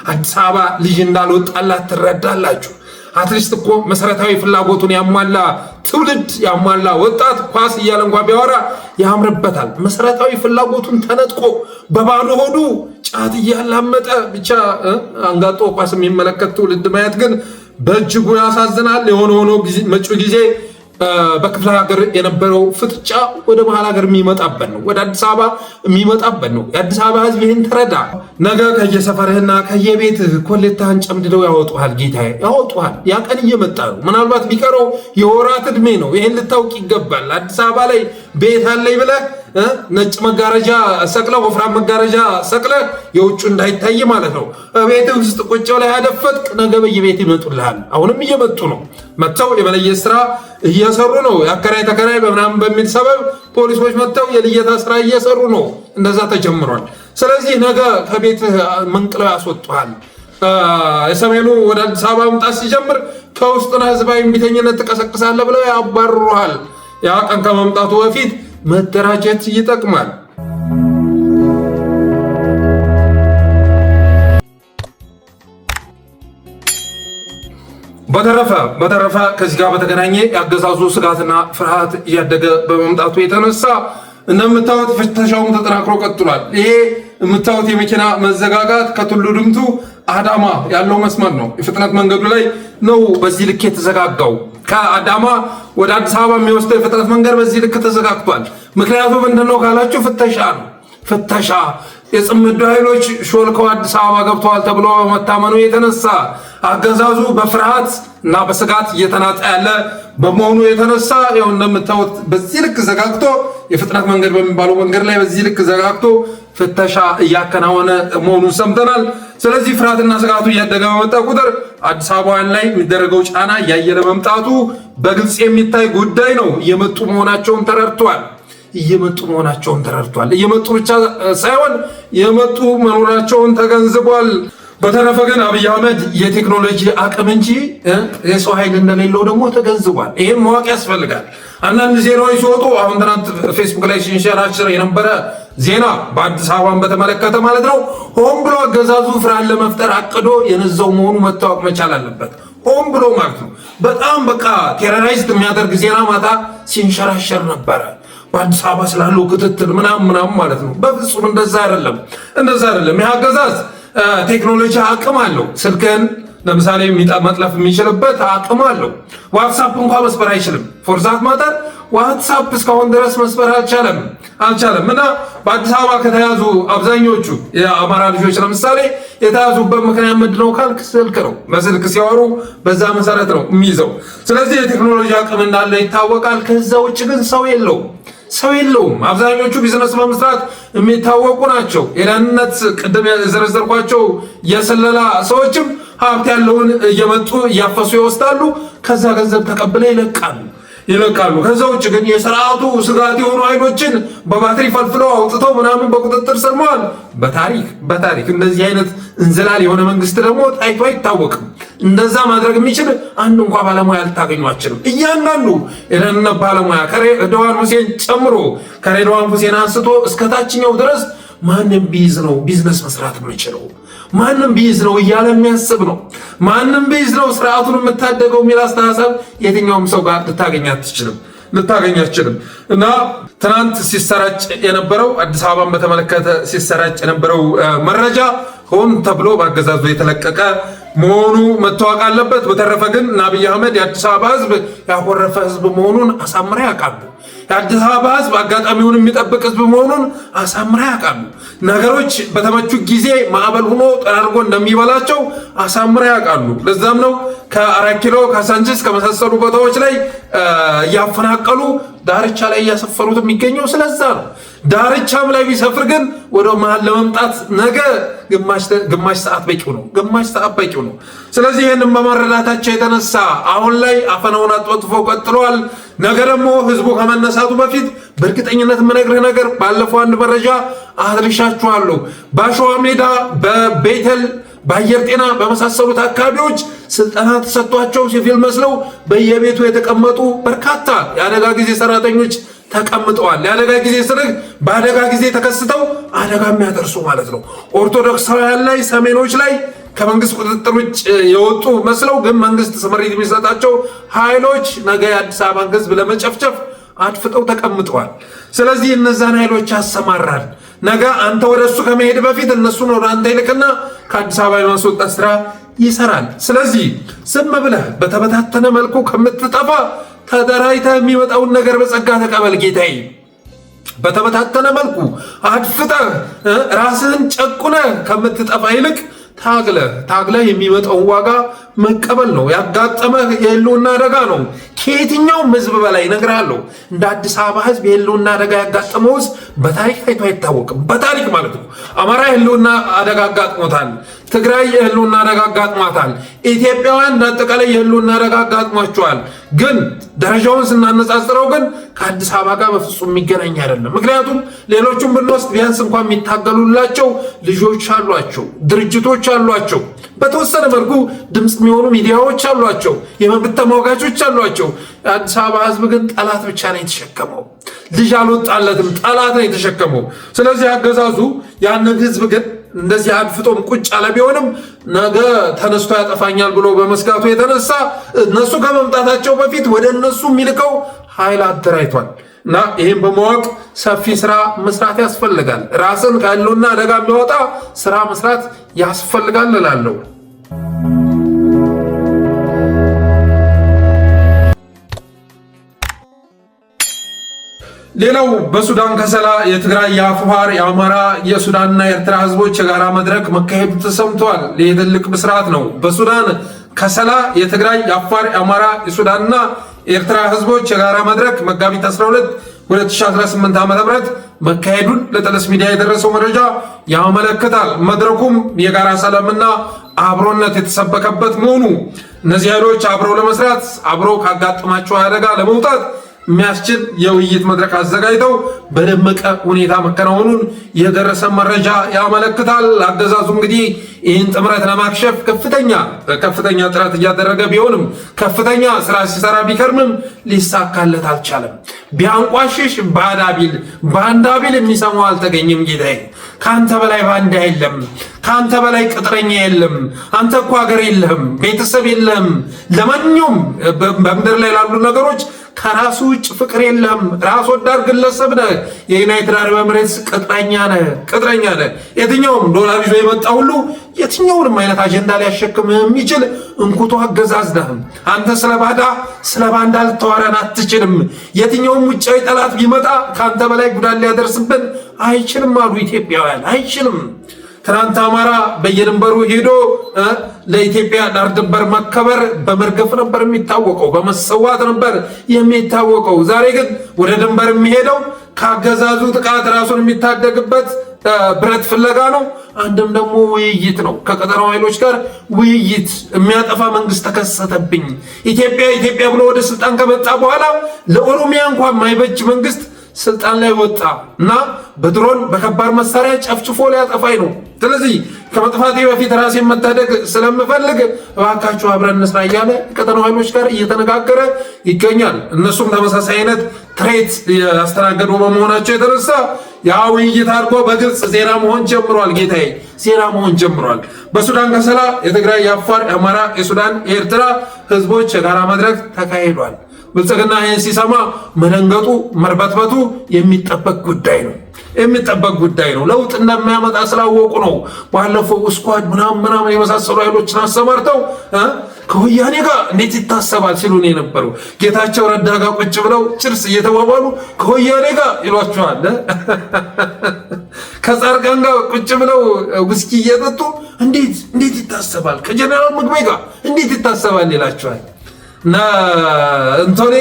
አዲስ አበባ ልጅ እንዳልወጣላት ትረዳላችሁ። አትሊስት እኮ መሰረታዊ ፍላጎቱን ያሟላ ትውልድ ያሟላ ወጣት ኳስ እያለ እንኳን ቢያወራ ያምርበታል። መሰረታዊ ፍላጎቱን ተነጥቆ በባዶ ሆዱ ጫት እያላመጠ ብቻ አንጋጦ ኳስ የሚመለከት ትውልድ ማየት ግን በእጅጉ ያሳዝናል። የሆነ ሆኖ መጪው ጊዜ በክፍለ ሀገር የነበረው ፍጥጫ ወደ መሀል ሀገር የሚመጣበት ነው፣ ወደ አዲስ አበባ የሚመጣበት ነው። የአዲስ አበባ ሕዝብ ይህን ተረዳ። ነገ ከየሰፈርህና ከየቤትህ ኮሌታህን ጨምድደው ያወጡሃል። ጌታዬ ያወጡሃል። ያ ቀን እየመጣ ነው። ምናልባት ቢቀረው የወራት ዕድሜ ነው። ይህን ልታውቅ ይገባል። አዲስ አበባ ላይ ቤት አለኝ ብለህ ነጭ መጋረጃ ሰቅለ ወፍራም መጋረጃ ሰቅለ የውጭ እንዳይታይ ማለት ነው። ቤት ውስጥ ቁጭ ብለህ ያደፈጥክ ነገ በየቤት ይመጡልሃል። አሁንም እየመጡ ነው። መጥተው የመለየት ስራ እየሰሩ ነው። የአከራይ ተከራይ በምናምን በሚል ሰበብ ፖሊሶች መጥተው የልየታ ስራ እየሰሩ ነው። እንደዛ ተጀምሯል። ስለዚህ ነገ ከቤት መንቅለው ያስወጡሃል። የሰሜኑ ወደ አዲስ አበባ መምጣት ሲጀምር ከውስጥና ህዝባዊ እምቢተኝነት ትቀሰቅሳለህ ብለው ያባርሩሃል። ያ ቀን ከመምጣቱ በፊት መደራጀት ይጠቅማል። በተረፈ ከዚህ ጋር በተገናኘ ያገዛዙ ስጋትና ፍርሃት እያደገ በመምጣቱ የተነሳ እንደምታዩት ፍተሻውም ተጠናክሮ ቀጥሏል። ይሄ የምታዩት የመኪና መዘጋጋት ከቱሉ ድምቱ አዳማ ያለው መስመር ነው። የፍጥነት መንገዱ ላይ ነው በዚህ ልክ የተዘጋጋው። ከአዳማ ወደ አዲስ አበባ የሚወስደው የፍጥነት መንገድ በዚህ ልክ ተዘጋግቷል። ምክንያቱም ምንድነው ካላችሁ ፍተሻ ነው። ፍተሻ የጽምዶ ኃይሎች ሾልከው አዲስ አበባ ገብተዋል ተብሎ በመታመኑ የተነሳ አገዛዙ በፍርሃት እና በስጋት እየተናጠ ያለ በመሆኑ የተነሳ ያው እንደምታዩት በዚህ ልክ ዘጋግቶ የፍጥነት መንገድ በሚባለው መንገድ ላይ በዚህ ልክ ዘጋግቶ ፍተሻ እያከናወነ መሆኑን ሰምተናል። ስለዚህ ፍርሃትና ስጋቱ እያደገ በመጣ ቁጥር አዲስ አበባውያን ላይ የሚደረገው ጫና እያየለ መምጣቱ በግልጽ የሚታይ ጉዳይ ነው። እየመጡ መሆናቸውን ተረድቷል። እየመጡ ብቻ ሳይሆን የመጡ መኖራቸውን ተገንዝቧል። በተረፈ ግን አብይ አህመድ የቴክኖሎጂ አቅም እንጂ የሰው ኃይል እንደሌለው ደግሞ ተገንዝቧል። ይህም ማወቅ ያስፈልጋል። አንዳንድ ዜናዎች ሲወጡ አሁን ትናንት ፌስቡክ ላይ ሲንሸራሸር የነበረ ዜና በአዲስ አበባን በተመለከተ ማለት ነው ሆን ብሎ አገዛዙ ፍርሃት ለመፍጠር አቅዶ የነዛው መሆኑ መታወቅ መቻል አለበት። ሆን ብሎ ማለት ነው። በጣም በቃ ቴሮራይዝድ የሚያደርግ ዜና ማታ ሲንሸራሸር ነበረ። በአዲስ አበባ ስላለው ክትትል ምናምን ማለት ነው። በፍጹም እንደዛ አይደለም። ይህ አገዛዝ ቴክኖሎጂ አቅም አለው። ስልክን ለምሳሌ መጥለፍ የሚችልበት አቅም አለው። ዋትሳፕ እንኳን መስበር አይችልም። ፎርዛት ማጠር ዋትሳፕ እስካሁን ድረስ መስበር አልቻለም። እና በአዲስ አበባ ከተያዙ አብዛኞቹ የአማራ ልጆች ለምሳሌ የተያዙበት ምክንያት ምንድነው ካልክ ስልክ ነው። በስልክ ሲያወሩ በዛ መሰረት ነው የሚይዘው። ስለዚህ የቴክኖሎጂ አቅም እንዳለ ይታወቃል። ከዛ ውጭ ግን ሰው የለውም። አብዛኞቹ ቢዝነስ በመስራት የሚታወቁ ናቸው። የደህንነት ቅድም የዘረዘርኳቸው የስለላ ሰዎችም ሀብት ያለውን እየመጡ እያፈሱ ይወስዳሉ። ከዛ ገንዘብ ተቀብለው ይለቃሉ። ከዛ ውጭ ግን የስርዓቱ ስጋት የሆኑ ኃይሎችን በባትሪ ፈልፍለው አውጥተው ምናምን በቁጥጥር ስር መዋል በታሪክ እንደዚህ አይነት እንዝላል የሆነ መንግስት ደግሞ ታይቶ አይታወቅም። እንደዛ ማድረግ የሚችል አንድ እንኳ ባለሙያ ልታገኙ አትችልም። እያንዳንዱ የደህንነት ባለሙያ ከሬድዋን ሁሴን ጨምሮ ከሬድዋን ሁሴን አንስቶ እስከ ታችኛው ድረስ ማንም ቢይዝ ነው ቢዝነስ መስራት የምችለው፣ ማንም ቢይዝ ነው እያለ የሚያስብ ነው። ማንም ቢይዝ ነው ስርዓቱን የምታደገው የሚል አስተሳሰብ የትኛውም ሰው ጋር ልታገኝ አትችልም። እና ትናንት ሲሰራጭ የነበረው አዲስ አበባን በተመለከተ ሲሰራጭ የነበረው መረጃ ሆን ተብሎ በአገዛዙ የተለቀቀ መሆኑ መታወቅ አለበት። በተረፈ ግን አብይ አህመድ የአዲስ አበባ ህዝብ ያኮረፈ ህዝብ መሆኑን አሳምረው ያውቃሉ። የአዲስ አበባ ህዝብ አጋጣሚውን የሚጠብቅ ህዝብ መሆኑን አሳምረው ያውቃሉ። ነገሮች በተመቹ ጊዜ ማዕበል ሆኖ ጠራርጎ እንደሚበላቸው አሳምረው ያውቃሉ። ለዛም ነው ከ4 ኪሎ ከሳንቺስ ከመሳሰሉ ቦታዎች ላይ እያፈናቀሉ ዳርቻ ላይ እያሰፈሩት የሚገኘው። ስለዛ ነው። ዳርቻም ላይ ቢሰፍር ግን ወደ መሃል ለመምጣት ነገ ግማሽ ሰዓት በቂው ነው። ግማሽ ሰዓት በቂው ነው። ስለዚህ ይህንን በመረዳታቸው የተነሳ አሁን ላይ አፈናውን አጥፍተው ቀጥለዋል። ነገ ደግሞ ህዝቡ ከመነሳቱ በፊት በእርግጠኝነት የምነግርህ ነገር ባለፈው አንድ መረጃ አድርሻችኋለሁ። በአሸዋ ሜዳ፣ በቤተል፣ በአየር ጤና በመሳሰሉት አካባቢዎች ስልጠና ተሰጥቷቸው ሲቪል መስለው በየቤቱ የተቀመጡ በርካታ የአደጋ ጊዜ ሰራተኞች ተቀምጠዋል። የአደጋ ጊዜ ስርግ በአደጋ ጊዜ ተከስተው አደጋ የሚያደርሱ ማለት ነው። ኦርቶዶክሳውያን ላይ፣ ሰሜኖች ላይ ከመንግስት ቁጥጥር ውጭ የወጡ መስለው ግን መንግስት ስምሪት የሚሰጣቸው ኃይሎች ነገ የአዲስ አበባን ህዝብ ለመጨፍጨፍ አድፍጠው ተቀምጠዋል። ስለዚህ እነዛን ኃይሎች ያሰማራል። ነገ አንተ ወደ እሱ ከመሄድ በፊት እነሱን ወደ አንተ ይልክና ከአዲስ አበባ የማስወጣት ስራ ይሰራል። ስለዚህ ዝም ብለህ በተበታተነ መልኩ ከምትጠፋ ተደራጅተህ የሚመጣውን ነገር በጸጋ ተቀበል ጌታዬ። በተበታተነ መልኩ አድፍጠህ ራስህን ጨቁነህ ከምትጠፋ ይልቅ ታግለህ የሚመጣውን ዋጋ መቀበል ነው። ያጋጠመህ የህልውና አደጋ ነው። ከየትኛውም ህዝብ በላይ እነግርሃለሁ፣ እንደ አዲስ አበባ ህዝብ የህልውና አደጋ ያጋጠመው ህዝብ በታሪክ ታይቶ አይታወቅም። በታሪክ ማለት ነው። አማራ የህልውና አደጋ አጋጥሞታል። ትግራይ የህልውና አደጋ አጋጥሟታል። ኢትዮጵያውያን እንዳጠቃላይ የህልውና አደጋ አጋጥሟቸዋል። ግን ደረጃውን ስናነጻጽረው ግን ከአዲስ አበባ ጋር በፍጹም የሚገናኝ አይደለም። ምክንያቱም ሌሎቹም ብንወስድ ቢያንስ እንኳን የሚታገሉላቸው ልጆች አሏቸው፣ ድርጅቶች አሏቸው፣ በተወሰነ መልኩ ድምፅ የሚሆኑ ሚዲያዎች አሏቸው፣ የመብት ተሟጋቾች አሏቸው። የአዲስ አበባ ህዝብ ግን ጠላት ብቻ ነው የተሸከመው። ልጅ አልወጣለትም፣ ጠላት ነው የተሸከመው። ስለዚህ አገዛዙ ያንን ህዝብ ግን እንደዚህ አድፍጦም ቁጭ አለ ቢሆንም ነገ ተነስቶ ያጠፋኛል ብሎ በመስጋቱ የተነሳ እነሱ ከመምጣታቸው በፊት ወደ እነሱ የሚልከው ኃይል አደራጅቷል። እና ይህም በማወቅ ሰፊ ስራ መስራት ያስፈልጋል። ራስን ከህልውና አደጋ የሚወጣ ስራ መስራት ያስፈልጋል እላለሁ። ሌላው በሱዳን ከሰላ የትግራይ፣ የአፋር፣ የአማራ፣ የሱዳንና የኤርትራ ህዝቦች የጋራ መድረክ መካሄዱ ተሰምቷል። ይህ ትልቅ ብስራት ነው። በሱዳን ከሰላ የትግራይ፣ የአፋር፣ የአማራ፣ የሱዳንና የኤርትራ ህዝቦች የጋራ መድረክ መጋቢት 12 2018 ዓ.ም መካሄዱን ለጠለስ ሚዲያ የደረሰው መረጃ ያመለክታል። መድረኩም የጋራ ሰላምና አብሮነት የተሰበከበት መሆኑ እነዚህ ኃይሎች አብረው ለመስራት አብረው ካጋጠማቸው አደጋ ለመውጣት የሚያስችል የውይይት መድረክ አዘጋጅተው በደመቀ ሁኔታ መከናወኑን የደረሰ መረጃ ያመለክታል። አገዛዙ እንግዲህ ይህን ጥምረት ለማክሸፍ ከፍተኛ ጥረት እያደረገ ቢሆንም ከፍተኛ ስራ ሲሰራ ቢከርምም ሊሳካለት አልቻለም። ቢያንቋሽሽ ባንዳ ቢል የሚሰማው አልተገኘም። ጌታዬ ከአንተ በላይ ባንዳ የለም፣ ከአንተ በላይ ቅጥረኛ የለም። አንተ እኮ ሀገር የለህም፣ ቤተሰብ የለህም። ለማንኛውም በምድር ላይ ላሉ ነገሮች ከራሱ ውጭ ፍቅር የለም። ራስ ወዳድ ግለሰብ ነህ። የዩናይትድ አረብ ኤምሬትስ ቅጥረኛ ነህ። የትኛውም ዶላር ይዞ የመጣ ሁሉ የትኛውንም አይነት አጀንዳ ሊያሸክምህ የሚችል እንኩቶ አገዛዝ ነህ። አንተ ስለ ባንዳ ልታወራን አትችልም። የትኛውም ውጫዊ ጠላት ቢመጣ ከአንተ በላይ ጉዳት ሊያደርስብን አይችልም አሉ ኢትዮጵያውያን። አይችልም። ትናንት አማራ በየድንበሩ ሄዶ ለኢትዮጵያ ዳር ድንበር መከበር በመርገፍ ነበር የሚታወቀው፣ በመሰዋት ነበር የሚታወቀው። ዛሬ ግን ወደ ድንበር የሚሄደው ከአገዛዙ ጥቃት ራሱን የሚታደግበት ብረት ፍለጋ ነው። አንድም ደግሞ ውይይት ነው። ከቀጠናው ኃይሎች ጋር ውይይት። የሚያጠፋ መንግስት ተከሰተብኝ። ኢትዮጵያ ብሎ ወደ ስልጣን ከመጣ በኋላ ለኦሮሚያ እንኳን ማይበጅ መንግስት ስልጣን ላይ ወጣ እና በድሮን በከባድ መሳሪያ ጨፍጭፎ ሊያጠፋኝ ነው። ስለዚህ ከመጥፋቴ በፊት ራሴን መታደግ ስለምፈልግ እባካችሁ አብረን እንስራ እያለ ከቀጠናው ኃይሎች ጋር እየተነጋገረ ይገኛል። እነሱም ተመሳሳይ አይነት ትሬት ያስተናገዱ በመሆናቸው የተነሳ ያ ውይይት አድርጎ በግልጽ ዜና መሆን ጀምሯል። ጌታዬ ዜና መሆን ጀምሯል። በሱዳን ከሰላ የትግራይ፣ የአፋር፣ የአማራ፣ የሱዳን፣ የኤርትራ ህዝቦች የጋራ መድረክ ተካሂዷል። ብልጽግና ይህን ሲሰማ መደንገጡ መርበትበቱ የሚጠበቅ ጉዳይ ነው። ለውጥ እንደማያመጣ ስላወቁ ነው። ባለፈው ስኳድ ምናምን የመሳሰሉ ኃይሎችን አሰማርተው ከወያኔ ጋር እንዴት ይታሰባል ሲሉ ነው የነበሩ። ጌታቸው ረዳ ጋር ቁጭ ብለው ጭርስ እየተባባሉ ከወያኔ ጋር ይሏቸዋል። ከጻድቃን ጋር ቁጭ ብለው ውስኪ እየጠጡ እንዴት ይታሰባል፣ ከጀነራል ምግቤ ጋር እንዴት ይታሰባል ይላቸዋል። እና እንቶኔ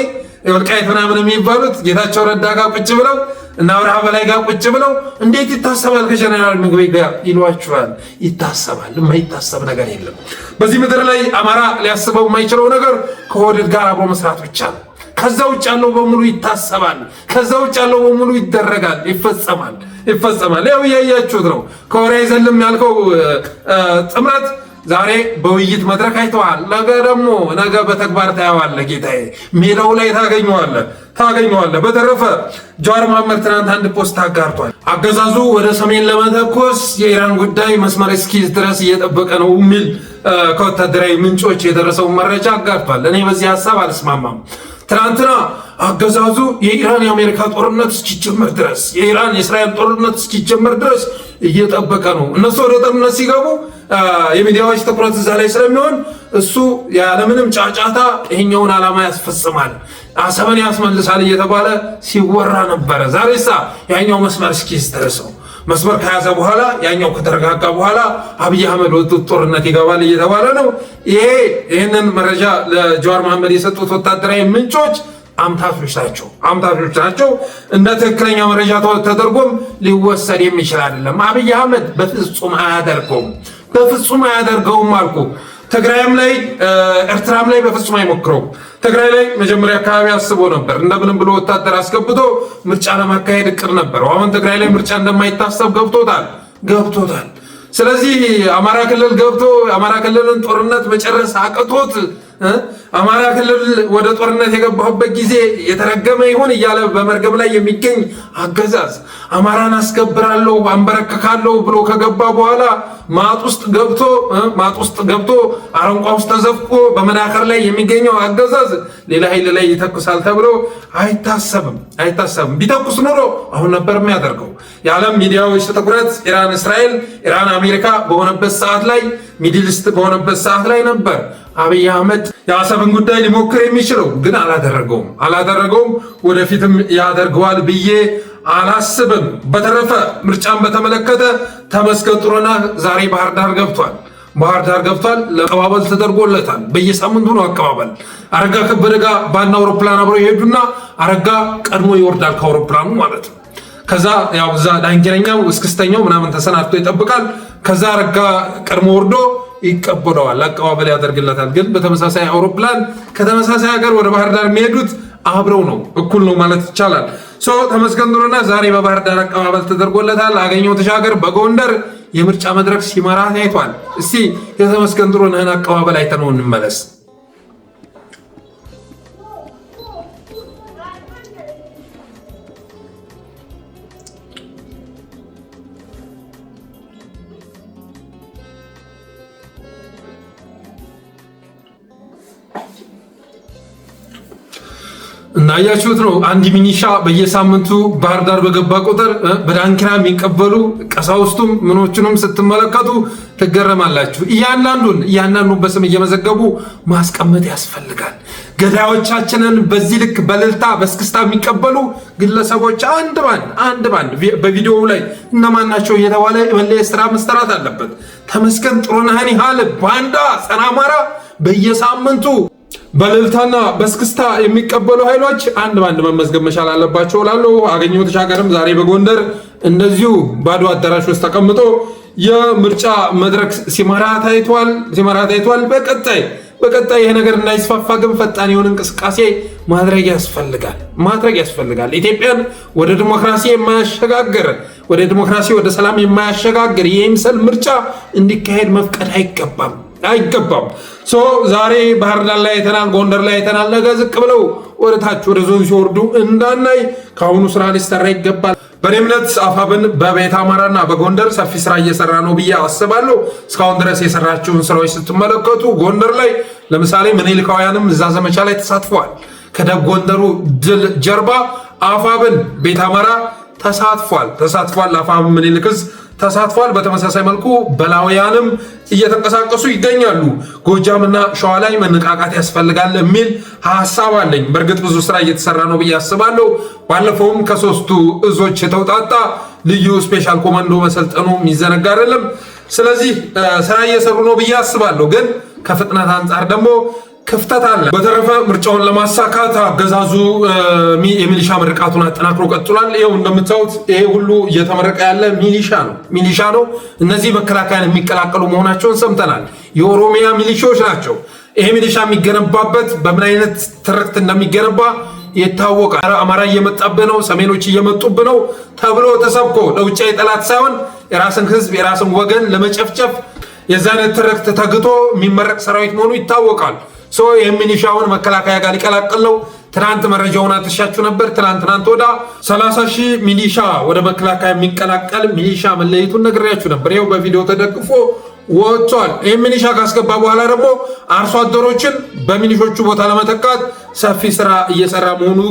የወልቃይት ምናምን የሚባሉት ጌታቸው ረዳ ጋር ቁጭ ብለው እና አብርሃ በላይ ጋር ቁጭ ብለው እንዴት ይታሰባል ከጀነራል ምግቤ ጋር ይሏቸዋል። ይታሰባል። የማይታሰብ ነገር የለም በዚህ ምድር ላይ። አማራ ሊያስበው የማይችለው ነገር ከወደድ ጋር አብሮ መስራት ብቻ ነው። ከዛ ውጭ ያለው በሙሉ ይታሰባል። ከዛ ውጭ ያለው በሙሉ ይደረጋል፣ ይፈጸማል። ያው እያያችሁት ነው። ከወሬ አይዘልም ያልከው ጥምረት ዛሬ በውይይት መድረክ አይተዋል። ነገ በተግባር ታየዋለህ ጌታዬ፣ ሜዳው ላይ ታገኘዋለህ። በተረፈ ጀዋር መሐመድ ትናንት አንድ ፖስት አጋርቷል። አገዛዙ ወደ ሰሜን ለመተኮስ የኢራን ጉዳይ መስመር እስኪይዝ ድረስ እየጠበቀ ነው የሚል ከወታደራዊ ምንጮች የደረሰውን መረጃ አጋርቷል። እኔ በዚህ ሀሳብ አልስማማም። ትናንትና አገዛዙ የኢራን የአሜሪካ ጦርነት እስኪጀመር ድረስ የኢራን የእስራኤል ጦርነት እስኪጀመር ድረስ እየጠበቀ ነው። እነሱ ወደ ጦርነት ሲገቡ የሚዲያዎች ትኩረት እዛ ላይ ስለሚሆን እሱ ያለምንም ጫጫታ ይሄኛውን ዓላማ ያስፈጽማል፣ አሰብን ያስመልሳል እየተባለ ሲወራ ነበረ። ዛሬሳ ያኛው መስመር እስኪይዝ ድረስ ነው። መስመር ከያዘ በኋላ ያኛው ከተረጋጋ በኋላ አብይ አህመድ ወደ ጦርነት ይገባል እየተባለ ነው። ይህንን መረጃ ለጀዋር መሐመድ የሰጡት ወታደራዊ ምንጮች አምታቾች ናቸው። እንደ ትክክለኛ መረጃ ተደርጎም ሊወሰድ የሚችል አይደለም። አብይ አህመድ በፍጹም አያደርገውም አልኩ። ትግራይም ላይ ኤርትራም ላይ በፍጹም አይሞክረውም። ትግራይ ላይ መጀመሪያ አካባቢ አስቦ ነበር፣ እንደምንም ብሎ ወታደር አስገብቶ ምርጫ ለማካሄድ እቅድ ነበረው። አሁን ትግራይ ላይ ምርጫ እንደማይታሰብ ገብቶታል። ስለዚህ አማራ ክልል ገብቶ አማራ ክልልን ጦርነት መጨረስ አቅቶት አማራ ክልል ወደ ጦርነት የገባሁበት ጊዜ የተረገመ ይሁን እያለ በመርገም ላይ የሚገኝ አገዛዝ አማራን አስከብራለሁ አንበረከካለሁ ብሎ ከገባ በኋላ ማጥ ውስጥ ገብቶ አረንቋ ውስጥ ተዘፍቆ በመዳከር ላይ የሚገኘው አገዛዝ ሌላ ኃይል ላይ ይተኩሳል ተብሎ አይታሰብም። ቢተኩስ ኖሮ አሁን ነበር የሚያደርገው። የዓለም ሚዲያዎች ትኩረት ኢራን እስራኤል፣ ኢራን አሜሪካ በሆነበት ሰዓት ላይ ሚድል ኢስት በሆነበት ሰዓት ላይ ነበር አብይ አህመድ የአሰብን ጉዳይ ሊሞክር የሚችለው፣ ግን አላደረገውም። ወደፊትም ያደርገዋል ብዬ አላስብም። በተረፈ ምርጫን በተመለከተ ተመስገን ጥሩነህ ዛሬ ባህር ዳር ገብቷል። ለአቀባበል ተደርጎለታል። በየሳምንቱ ነው አቀባበል። አረጋ ከበደ ጋር በአንድ አውሮፕላን አብረው ይሄዱና አረጋ ቀድሞ ይወርዳል ከአውሮፕላኑ ማለት ነው። ከዛ ያው እዛ ዳንኪረኛው እስክስተኛው ምናምን ተሰናድቶ ይጠብቃል። ከዛ አረጋ ቀድሞ ወርዶ ይቀበለዋል፣ አቀባበል ያደርግለታል። ግን በተመሳሳይ አውሮፕላን ከተመሳሳይ ሀገር ወደ ባህር ዳር የሚሄዱት አብረው ነው፣ እኩል ነው ማለት ይቻላል። ተመስገን ጥሩነህ ዛሬ በባህር ዳር አቀባበል ተደርጎለታል። አገኘሁ ተሻገር በጎንደር የምርጫ መድረክ ሲመራ ታይቷል። እስቲ የተመስገን ጥሩነህን አቀባበል አይተነው እንመለስ። እና አያችሁት ነው። አንድ ሚኒሻ በየሳምንቱ ባህር ዳር በገባ ቁጥር በዳንኪራ የሚቀበሉ ቀሳውስቱም ምኖቹንም ስትመለከቱ ትገረማላችሁ። እያንዳንዱን በስም እየመዘገቡ ማስቀመጥ ያስፈልጋል። ገዳዮቻችንን በዚህ ልክ በልልታ በስክስታ የሚቀበሉ ግለሰቦች አንድ ባንድ በቪዲዮው ላይ እነማን ናቸው እየተባለ መለየት ስራ መሰራት አለበት። ተመስገን ጥሩነህን ያህል ባንዳ ጸረ አማራ በየሳምንቱ በልልታና በስክስታ የሚቀበሉ ኃይሎች አንድ ባንድ መመዝገብ መቻል አለባቸው እላለሁ። አገኘሁ ተሻገርም ዛሬ በጎንደር እንደዚሁ ባዶ አዳራሽ ውስጥ ተቀምጦ የምርጫ መድረክ ሲመራ ታይቷል። በቀጣይ ይሄ ነገር እንዳይስፋፋ ግን ፈጣን የሆነ እንቅስቃሴ ማድረግ ያስፈልጋል። ኢትዮጵያን ወደ ዲሞክራሲ የማያሸጋግር ወደ ሰላም የማያሸጋግር የይምሰል ምርጫ እንዲካሄድ መፍቀድ አይገባም። ዛሬ ባህር ዳር ላይ አይተናል፣ ጎንደር ላይ አይተናል። ነገ ዝቅ ብለው ወደ ታች ወደ ዞን ሲወርዱ እንዳናይ ከአሁኑ ስራ ሊሰራ ይገባል። በእኔ እምነት አፋብን በቤተ አማራና በጎንደር ሰፊ ስራ እየሰራ ነው ብዬ አስባለሁ። እስካሁን ድረስ የሰራቸውን ስራዎች ስትመለከቱ ጎንደር ላይ ለምሳሌ ምኒልካውያንም እዛ ዘመቻ ላይ ተሳትፈዋል። ከደጎንደሩ ድል ጀርባ አፋብን ቤት አማራ ተሳትፏል። አፋብ ምኒልክስ ተሳትፏል። በተመሳሳይ መልኩ በላውያንም እየተንቀሳቀሱ ይገኛሉ። ጎጃምና ሸዋ ላይ መነቃቃት ያስፈልጋል የሚል ሐሳብ አለኝ። በእርግጥ ብዙ ስራ እየተሰራ ነው ብዬ አስባለሁ። ባለፈውም ከ3ቱ እዞች የተውጣጣ ልዩ ስፔሻል ኮማንዶ መሰልጠኑ የሚዘነጋ አይደለም። ስለዚህ ስራ እየሰሩ ነው ብዬ አስባለሁ። ግን ከፍጥነት አንጻር ደግሞ ክፍተት አለ። በተረፈ ምርጫውን ለማሳካት አገዛዙ የሚሊሻ ምርቃቱን አጠናክሮ ቀጥሏል። ይኸው እንደምታዩት ይሄ ሁሉ እየተመረቀ ያለ ሚሊሻ ነው። እነዚህ መከላከያን የሚቀላቀሉ መሆናቸውን ሰምተናል። የኦሮሚያ ሚሊሻዎች ናቸው። ይሄ ሚሊሻ የሚገነባበት በምን አይነት ትርክት እንደሚገነባ ይታወቃል። አማራ እየመጣብህ ነው፣ ሰሜኖች እየመጡብህ ነው ተብሎ ተሰብኮ ለውጫዊ ጠላት ሳይሆን የራስን ህዝብ የራስን ወገን ለመጨፍጨፍ የዛን ትርክት ተግቶ የሚመረቅ ሰራዊት መሆኑ ይታወቃል። የሚሊሻውን መከላከያ ጋር ሊቀላቅል ነው። ትናንት መረጃውን አትሻችሁ ነበር። ትናንት ወዳ 30 ሺህ ሚሊሻ ወደ መከላከያ የሚቀላቀል ሚሊሻ መለየቱን ነግሬያችሁ ነበር። ይኸው በቪዲዮ ተደግፎ ወጥቷል። ይህ ሚሊሻ ካስገባ በኋላ ደግሞ አርሶ አደሮችን በሚሊሾቹ ቦታ ለመተካት ሰፊ ስራ እየሰራ መሆኑ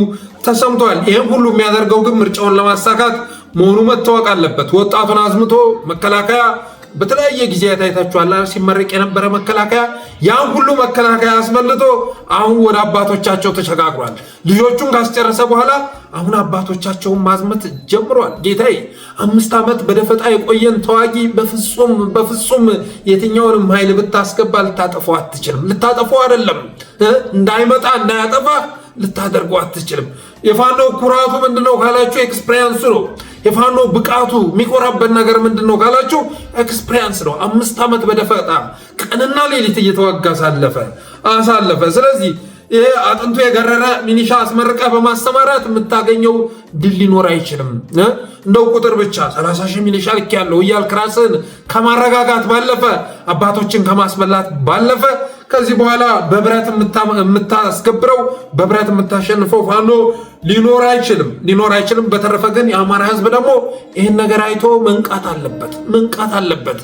ተሰምቷል። ይህም ሁሉ የሚያደርገው ግን ምርጫውን ለማሳካት መሆኑ መታወቅ አለበት። ወጣቱን አዝምቶ መከላከያ በተለያየ ጊዜ ታይታችኋል ሲመረቅ የነበረ መከላከያ ያን ሁሉ መከላከያ አስመልጦ አሁን ወደ አባቶቻቸው ተሸጋግሯል። ልጆቹን ካስጨረሰ በኋላ አሁን አባቶቻቸውን ማዝመት ጀምሯል። ጌታዬ 5 ዓመት በደፈጣ የቆየን ተዋጊ በፍጹም የትኛውንም ኃይል ብታስገባ ልታጠፋው አትችልም። ልታጠፋው አይደለም እንዳይመጣ እንዳያጠፋ ልታደርገው አትችልም። የፋኖ ኩራቱ ምንድነው ካላችሁ ኤክስፒሪየንስ ነው። የፋኖ ብቃቱ የሚቆራበት ነገር ምንድነው ካላችሁ ኤክስፒሪየንስ ነው። 5 ዓመት በደፈጣ ቀንና ሌሊት እየተዋጋ አሳለፈ። ስለዚህ ይሄ አጥንቱ የገረረ ሚኒሻ አስመርቀ በማስተማራት የምታገኘው ድል ሊኖር አይችልም። እንደው ቁጥር ብቻ 30 ሺህ ሚሊሻ ልክ ያለው እያልክ ራስን ከማረጋጋት ባለፈ አባቶችን ከማስበላት ባለፈ ከዚህ በኋላ በብረት የምታስገብረው በብረት የምታሸንፈው ፋኖ ሊኖር አይችልም። በተረፈ ግን የአማራ ህዝብ ደግሞ ይህን ነገር አይቶ መንቃት አለበት።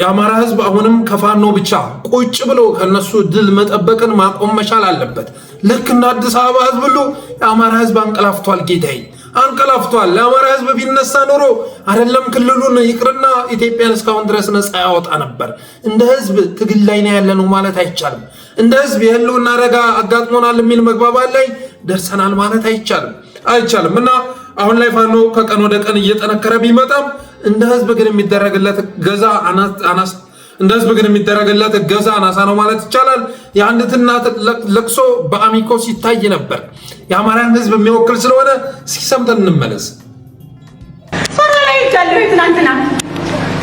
የአማራ ህዝብ አሁንም ከፋኖ ብቻ ቁጭ ብሎ ከነሱ ድል መጠበቅን ማቆም መቻል አለበት። ልክ እንደ አዲስ አበባ ህዝብ ሁሉ የአማራ ህዝብ አንቀላፍቷል። ጌታዬ አንቀላፍቷል። ለአማራ ህዝብ ቢነሳ ኖሮ አይደለም ክልሉን ይቅርና ኢትዮጵያን እስካሁን ድረስ ነፃ ያወጣ ነበር። እንደ ህዝብ ትግል ላይ ነው ያለነው ማለት አይቻልም። እንደ ህዝብ የህልውና አደጋ አጋጥሞናል የሚል መግባባት ላይ ደርሰናል ማለት አይቻልም። እና አሁን ላይ ፋኖ ከቀን ወደ ቀን እየጠነከረ ቢመጣም እንደ ህዝብ ግን የሚደረግለት ገዛ አናሳ ነው ማለት ይቻላል። የአንዲት እናት ለቅሶ በአሚኮ ሲታይ ነበር። የአማራን ህዝብ የሚወክል ስለሆነ ሲሰምተን እንመለስ። ሶራ ላይ ይቻለሁ ትናንትና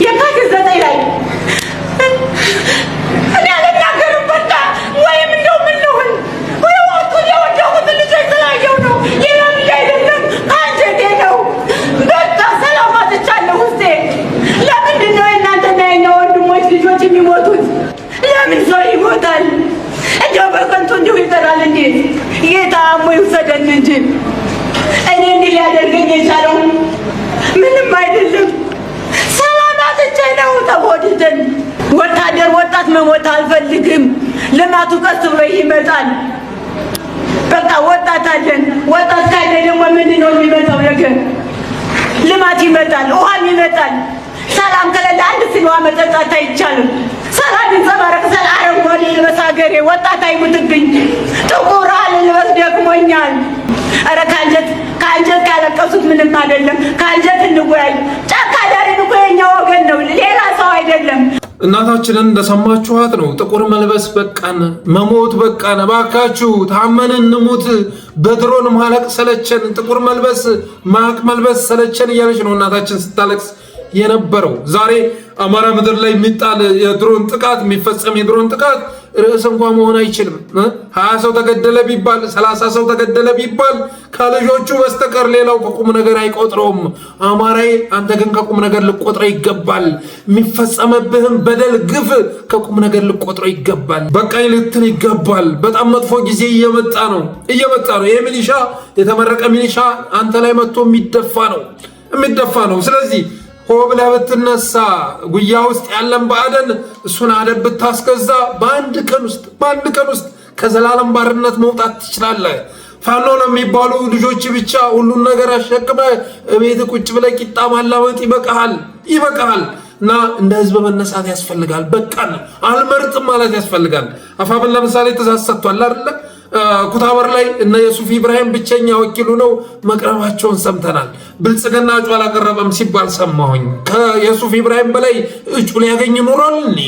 የካቲት 9 ላይ እኔ አልናገርም። በቃ ወይም እንደው ምን ልሁን ወይ ወጡ የወደቁት ልጆች ስላየው ነው። ሌላ ልጅ አይደለም አንጀቴ ነው። በቃ ሰላም አጥቻለሁ ውስጤ። ለምንድን ነው የእናንተና የእኛ ወንድሞች ልጆች የሚሞቱት? ለምን ሰው ይሞታል? እንደው በከንቱ እንዲሁ ይጠራል እንዴ? ጌታ አሞ ይውሰደን እንጂ እኔ እንዲህ ሊያደርገኝ የቻለው ምንም አይደለም። ሰላም አጥቼ ነው ተጎድተን። ወጣት መሞት አልፈልግም። ልማቱ ቀስ ብሎ ይመጣል። በቃ ወጣት አለን። ወጣት ካለ ደግሞ ምንድን ነው የሚመጣው ነገር? ልማት ይመጣል፣ ውሃም ይመጣል። ሰላም ከሌለ አንድ ሲል ውሃ መጠጣት አይቻልም። ሰላም ይንጸባረቅ። አረንጓዴ ልበስ ሀገሬ። ወጣት አይሙትብኝ። ጥቁር ልበስ ደክሞኛል። ኧረ ከአንጀት ካለቀሱት ምንም አይደለም። ከአንጀት እንወያይ። ጫካ ዳሪን እኮ የኛ ወገን ነው፣ ሌላ ሰው አይደለም። እናታችንን እንደሰማችኋት ነው። ጥቁር መልበስ በቃን፣ መሞት በቃን፣ እባካችሁ ታመን እንሙት፣ በድሮን ማለቅ ሰለቸን፣ ጥቁር መልበስ ማቅ መልበስ ሰለቸን እያለች ነው እናታችን ስታለቅስ የነበረው። ዛሬ አማራ ምድር ላይ የሚጣል የድሮን ጥቃት የሚፈጸም የድሮን ጥቃት ርዕስ እንኳን መሆን አይችልም። 20 ሰው ተገደለ ቢባል 30 ሰው ተገደለ ቢባል ከልጆቹ በስተቀር ሌላው ከቁም ነገር አይቆጥረውም። አማራዬ አንተ ግን ከቁም ነገር ልቆጥረው ይገባል። የሚፈጸመብህም በደል ግፍ ከቁም ነገር ልቆጥረው ይገባል። በቃኝ ልትል ይገባል። በጣም መጥፎ ጊዜ እየመጣ ነው። ይሄ ሚሊሻ የተመረቀ ሚሊሻ አንተ ላይ መጥቶ የሚደፋ ነው። ስለዚህ ሆ ብለህ ብትነሳ ጉያ ውስጥ ያለን ባዕደን እሱን አደብ ብታስገዛ በአንድ ቀን ውስጥ ከዘላለም ባርነት መውጣት ትችላለህ። ፋኖ ለሚባሉ ልጆች ብቻ ሁሉን ነገር አሸክመ ቤት ቁጭ ብለህ ቂጣ ማላመጥ ይበቃል። እና እንደ ህዝብ መነሳት ያስፈልጋል። በቃን አልመርጥም ማለት ያስፈልጋል። አፋብን ለምሳሌ ትእዛዝ ሰጥቷል አይደለ? ኩታበር ላይ እነ የሱፍ ኢብራሂም ብቸኛ ወኪሉ ነው መቅረባቸውን ሰምተናል። ብልጽግና እጩ አላቀረበም ሲባል ሰማሁኝ። ከየሱፍ ኢብራሂም በላይ እጩ ሊያገኝ ኖሯል እንዴ?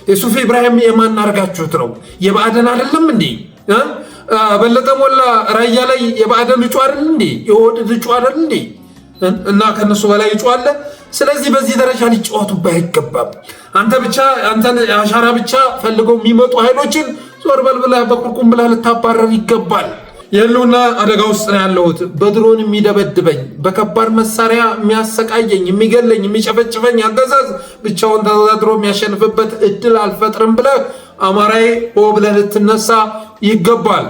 የሱፍ ኢብራሂም የማን አርጋችሁት ነው? የባዕደን አይደለም እንዴ? በለጠ ሞላ ራያ ላይ የባዕደን እጩ አይደል እንዴ? የወድድ እጩ አይደል እንዴ? እና ከነሱ በላይ እጩ አለ። ስለዚህ በዚህ ደረጃ ሊጫወቱብህ አይገባም። አንተን አሻራ ብቻ ፈልገው የሚመጡ ኃይሎችን ዞር በል ብለህ በቁርቁም ብለህ ልታባረር ይገባል። የህልውና አደጋ ውስጥ ነው ያለሁት። በድሮን የሚደበድበኝ፣ በከባድ መሳሪያ የሚያሰቃየኝ፣ የሚገለኝ፣ የሚጨፈጭፈኝ አገዛዝ ብቻውን ተወዳድሮ የሚያሸንፍበት እድል አልፈጥርም ብለህ አማራዬ ሆ ብለህ ልትነሳ ይገባል።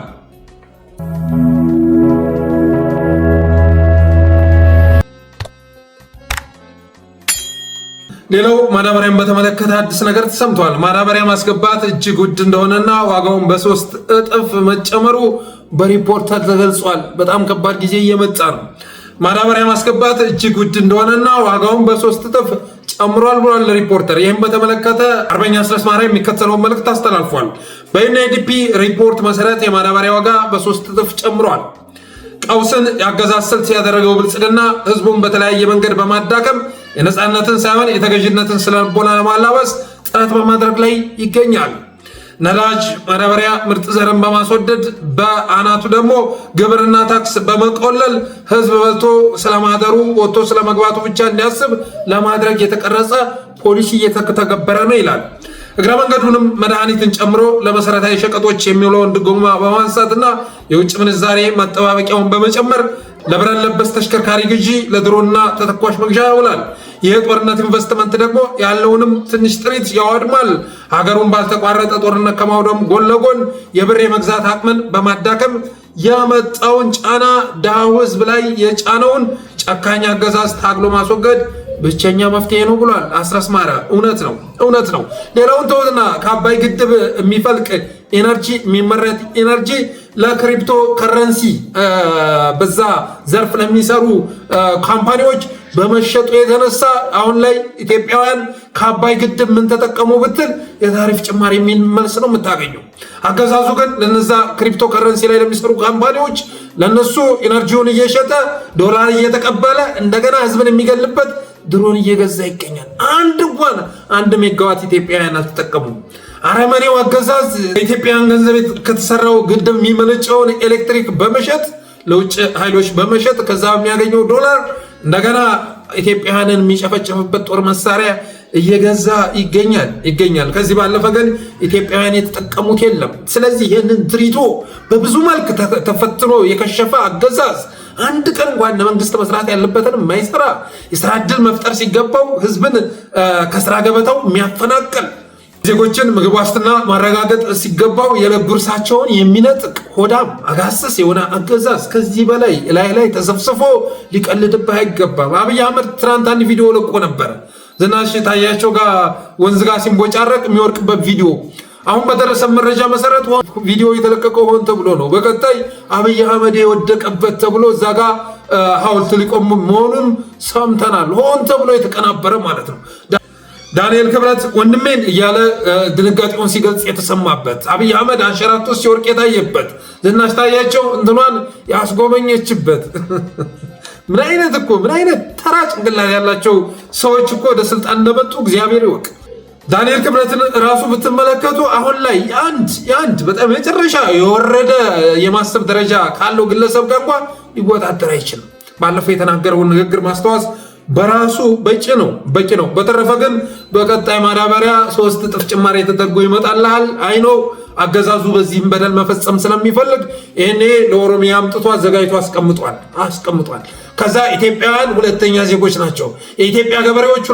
ሌላው ማዳበሪያን በተመለከተ አዲስ ነገር ተሰምቷል። ማዳበሪያ ማስገባት እጅግ ውድ እንደሆነና ዋጋውን በ3 እጥፍ መጨመሩ በሪፖርተር ተገልጿል። በጣም ከባድ ጊዜ እየመጣ ነው። ማዳበሪያ ማስገባት እጅግ ውድ እንደሆነና ዋጋውን በ3 እጥፍ ጨምሯል ብሏል ሪፖርተር። ይህም በተመለከተ አርበኛ አስረስ ማርያም የሚከተለውን መልእክት አስተላልፏል። በዩኤንዲፒ ሪፖርት መሰረት የማዳበሪያ ዋጋ በ3 እጥፍ ጨምሯል። ቀውስን ያገዛዝ ስልት ያደረገው ብልጽግና ህዝቡን በተለያየ መንገድ በማዳከም የነፃነትን ሳይሆን የተገዥነትን ስነልቦና ለማላበስ ጥረት በማድረግ ላይ ይገኛል። ነዳጅ፣ ማዳበሪያ፣ ምርጥ ዘርን በማስወደድ በአናቱ ደግሞ ግብርና ታክስ በመቆለል ህዝብ በልቶ ስለማደሩ ወጥቶ ስለመግባቱ ብቻ እንዲያስብ ለማድረግ የተቀረጸ ፖሊሲ እየተተገበረ ነው ይላል። እግረ መንገዱንም መድኃኒትን ጨምሮ ለመሰረታዊ ሸቀጦች የሚውለውን ድጎማ በማንሳትና የውጭ ምንዛሬ ማጠባበቂያውን በመጨመር ለብረት ለበስ ተሽከርካሪ ግዢ፣ ለድሮና ተተኳሽ መግዣ ያውላል። ይህ ጦርነት ኢንቨስትመንት ደግሞ ያለውንም ትንሽ ጥሪት ያወድማል። ሀገሩን ባልተቋረጠ ጦርነት ከማውደም ጎን ለጎን የብር የመግዛት አቅምን በማዳከም ያመጣውን ጫና ድሃው ህዝብ ላይ የጫነውን ጨካኝ አገዛዝ ታግሎ ማስወገድ ብቸኛ መፍትሄ ነው ብሏል አስረስ ማርያም። እውነት ነው። ሌላውን ተውትና ከአባይ ግድብ የሚፈልቅ ኤነርጂ የሚመረት ኤነርጂ ለክሪፕቶ ከረንሲ በዛ ዘርፍ ለሚሰሩ ካምፓኒዎች በመሸጡ የተነሳ አሁን ላይ ኢትዮጵያውያን ከአባይ ግድብ ምን ተጠቀሙ ብትል የታሪፍ ጭማሪ የሚል መልስ ነው የምታገኘው። አገዛዙ ግን ለነዛ ክሪፕቶ ከረንሲ ላይ ለሚሰሩ ካምፓኒዎች ለነሱ ኤነርጂውን እየሸጠ ዶላር እየተቀበለ እንደገና ህዝብን የሚገልበት ድሮን እየገዛ ይገኛል። አንድ ሜጋዋት ኢትዮጵያውያን አልተጠቀሙም። አረመኔው አገዛዝ ኢትዮጵያን ገንዘብ ከተሰራው ግድብ የሚመነጨውን ኤሌክትሪክ በመሸጥ ለውጭ ኃይሎች በመሸጥ ከዛ የሚያገኘው ዶላር እንደገና ኢትዮጵያውያንን የሚጨፈጨፍበት ጦር መሳሪያ እየገዛ ይገኛል። ከዚህ ባለፈ ግን ኢትዮጵያውያን የተጠቀሙት የለም። ስለዚህ ይህንን ትሪቶ በብዙ መልክ ተፈትኖ የከሸፈ አገዛዝ አንድ ቀን እንኳን መንግስት መስራት ያለበትን የማይሰራ የስራ ዕድል መፍጠር ሲገባው ህዝብን ከስራ ገበታው የሚያፈናቅል ዜጎችን ምግብ ዋስትና ማረጋገጥ ሲገባው የዕለት ጉርሳቸውን የሚነጥቅ ሆዳም አጋሰስ የሆነ አገዛዝ ከዚህ በላይ ላይ ተሰፍስፎ ሊቀልድብህ አይገባም። አብይ አህመድ ትናንት አንድ ቪዲዮ ለቆ ነበረ። ዝናሽ ታያቸው ጋር ወንዝ ጋር ሲንቦጫረቅ የሚወርቅበት ቪዲዮ። አሁን በደረሰ መረጃ መሰረት ቪዲዮ የተለቀቀው ሆን ተብሎ ነው። በቀጣይ አብይ አህመድ የወደቀበት ተብሎ እዛ ጋር ሐውልት ሊቆም መሆኑን ሰምተናል። ሆን ተብሎ የተቀናበረ ማለት ነው። ዳንኤል ክብረት ወንድሜን እያለ ድንጋጤውን ሲገልጽ የተሰማበት አብይ አህመድ አንሸራቶ ሲወርቅ የታየበት ዝናሽ ታያቸው እንትኗን ያስጎበኘችበት ምን አይነት ተራ ጭንቅላት ያላቸው ሰዎች እኮ ወደ ስልጣን እንደመጡ እግዚአብሔር ይወቅ። ዳንኤል ክብረትን ራሱ ብትመለከቱ አሁን ላይ አንድ በጣም የመጨረሻ የወረደ የማሰብ ደረጃ ካለው ግለሰብ ጋር እንኳን ሊወዳደር አይችልም። ባለፈው የተናገረውን ንግግር ማስተዋስ በራሱ በቂ ነው። በተረፈ ግን በቀጣይ ማዳበሪያ 3 እጥፍ ጭማሪ ተደርጎ ይመጣልሃል። አይኖ አገዛዙ በዚህም በደል መፈጸም ስለሚፈልግ ይሄኔ ለኦሮሚያ አምጥቶ አዘጋጅቶ አስቀምጧል። ከዛ ኢትዮጵያውያን ሁለተኛ ዜጎች ናቸው። የኢትዮጵያ ገበሬዎች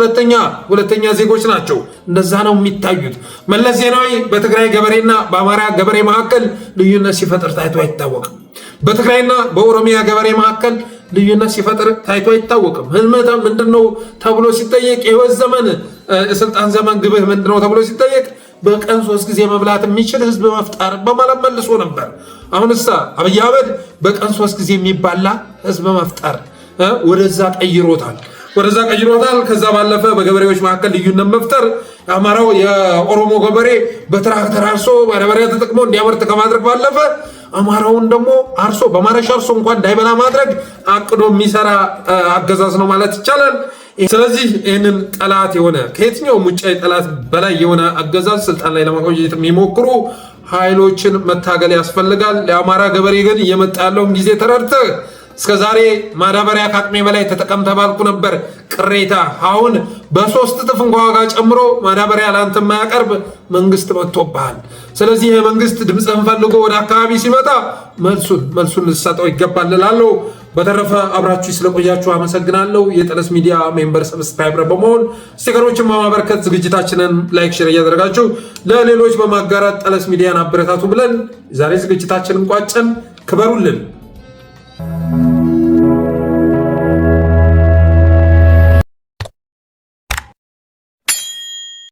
ሁለተኛ ዜጎች ናቸው። እንደዛ ነው የሚታዩት። መለስ ዜናዊ በትግራይ ገበሬና በአማራ ገበሬ መካከል ልዩነት ሲፈጥር ታይቶ አይታወቅም። በትግራይና በኦሮሚያ ገበሬ መካከል ልዩነት ሲፈጥር ታይቶ አይታወቅም። ህልምህ ምንድነው ተብሎ ሲጠየቅ የህይወት ዘመን የስልጣን ዘመን ግብህ ምንድነው ተብሎ ሲጠየቅ በቀን 3 ጊዜ መብላት የሚችል ህዝብ መፍጠር በማለት መልሶ ነበር። አሁንሳ አብይ አህመድ በቀን 3 ጊዜ የሚባላ ህዝብ መፍጠር ወደዛ ቀይሮታል። ከዛ ባለፈ በገበሬዎች መካከል ልዩነት መፍጠር፣ የአማራው የኦሮሞ ገበሬ በትራክተር አርሶ ማዳበሪያ ተጠቅሞ እንዲያመርት ከማድረግ ባለፈ አማራውን ደግሞ አርሶ በማረሻ አርሶ እንኳን እንዳይበላ ማድረግ አቅዶ የሚሰራ አገዛዝ ነው ማለት ይቻላል። ስለዚህ ይህንን ጠላት የሆነ ከየትኛውም ውጫዊ ጠላት በላይ የሆነ አገዛዝ ስልጣን ላይ ለማቆየት የሚሞክሩ ኃይሎችን መታገል ያስፈልጋል። የአማራ ገበሬ ግን እየመጣ ያለውን ጊዜ ተረድተህ እስከዛሬ ማዳበሪያ ከአቅሜ በላይ ተጠቀም ተባልኩ ነበር ቅሬታ፣ አሁን በ3 እጥፍ እንኳ ዋጋ ጨምሮ ማዳበሪያ ለአንተ የማያቀርብ መንግስት መጥቶብሃል። ስለዚህ ይህ መንግስት ድምፅህን ፈልጎ ወደ አካባቢ ሲመጣ መልሱን ልሰጠው ይገባል እላለሁ። በተረፈ አብራችሁ ስለቆያችሁ አመሰግናለሁ። የጠለስ ሚዲያ ሜምበር ሰብስክራይበር በመሆን ስቲከሮችን በማበርከት ዝግጅታችንን ላይክ፣ ሼር እያደረጋችሁ ለሌሎች በማጋራት ጠለስ ሚዲያን አበረታቱ ብለን ዛሬ ዝግጅታችንን ቋጨን። ክበሩልን።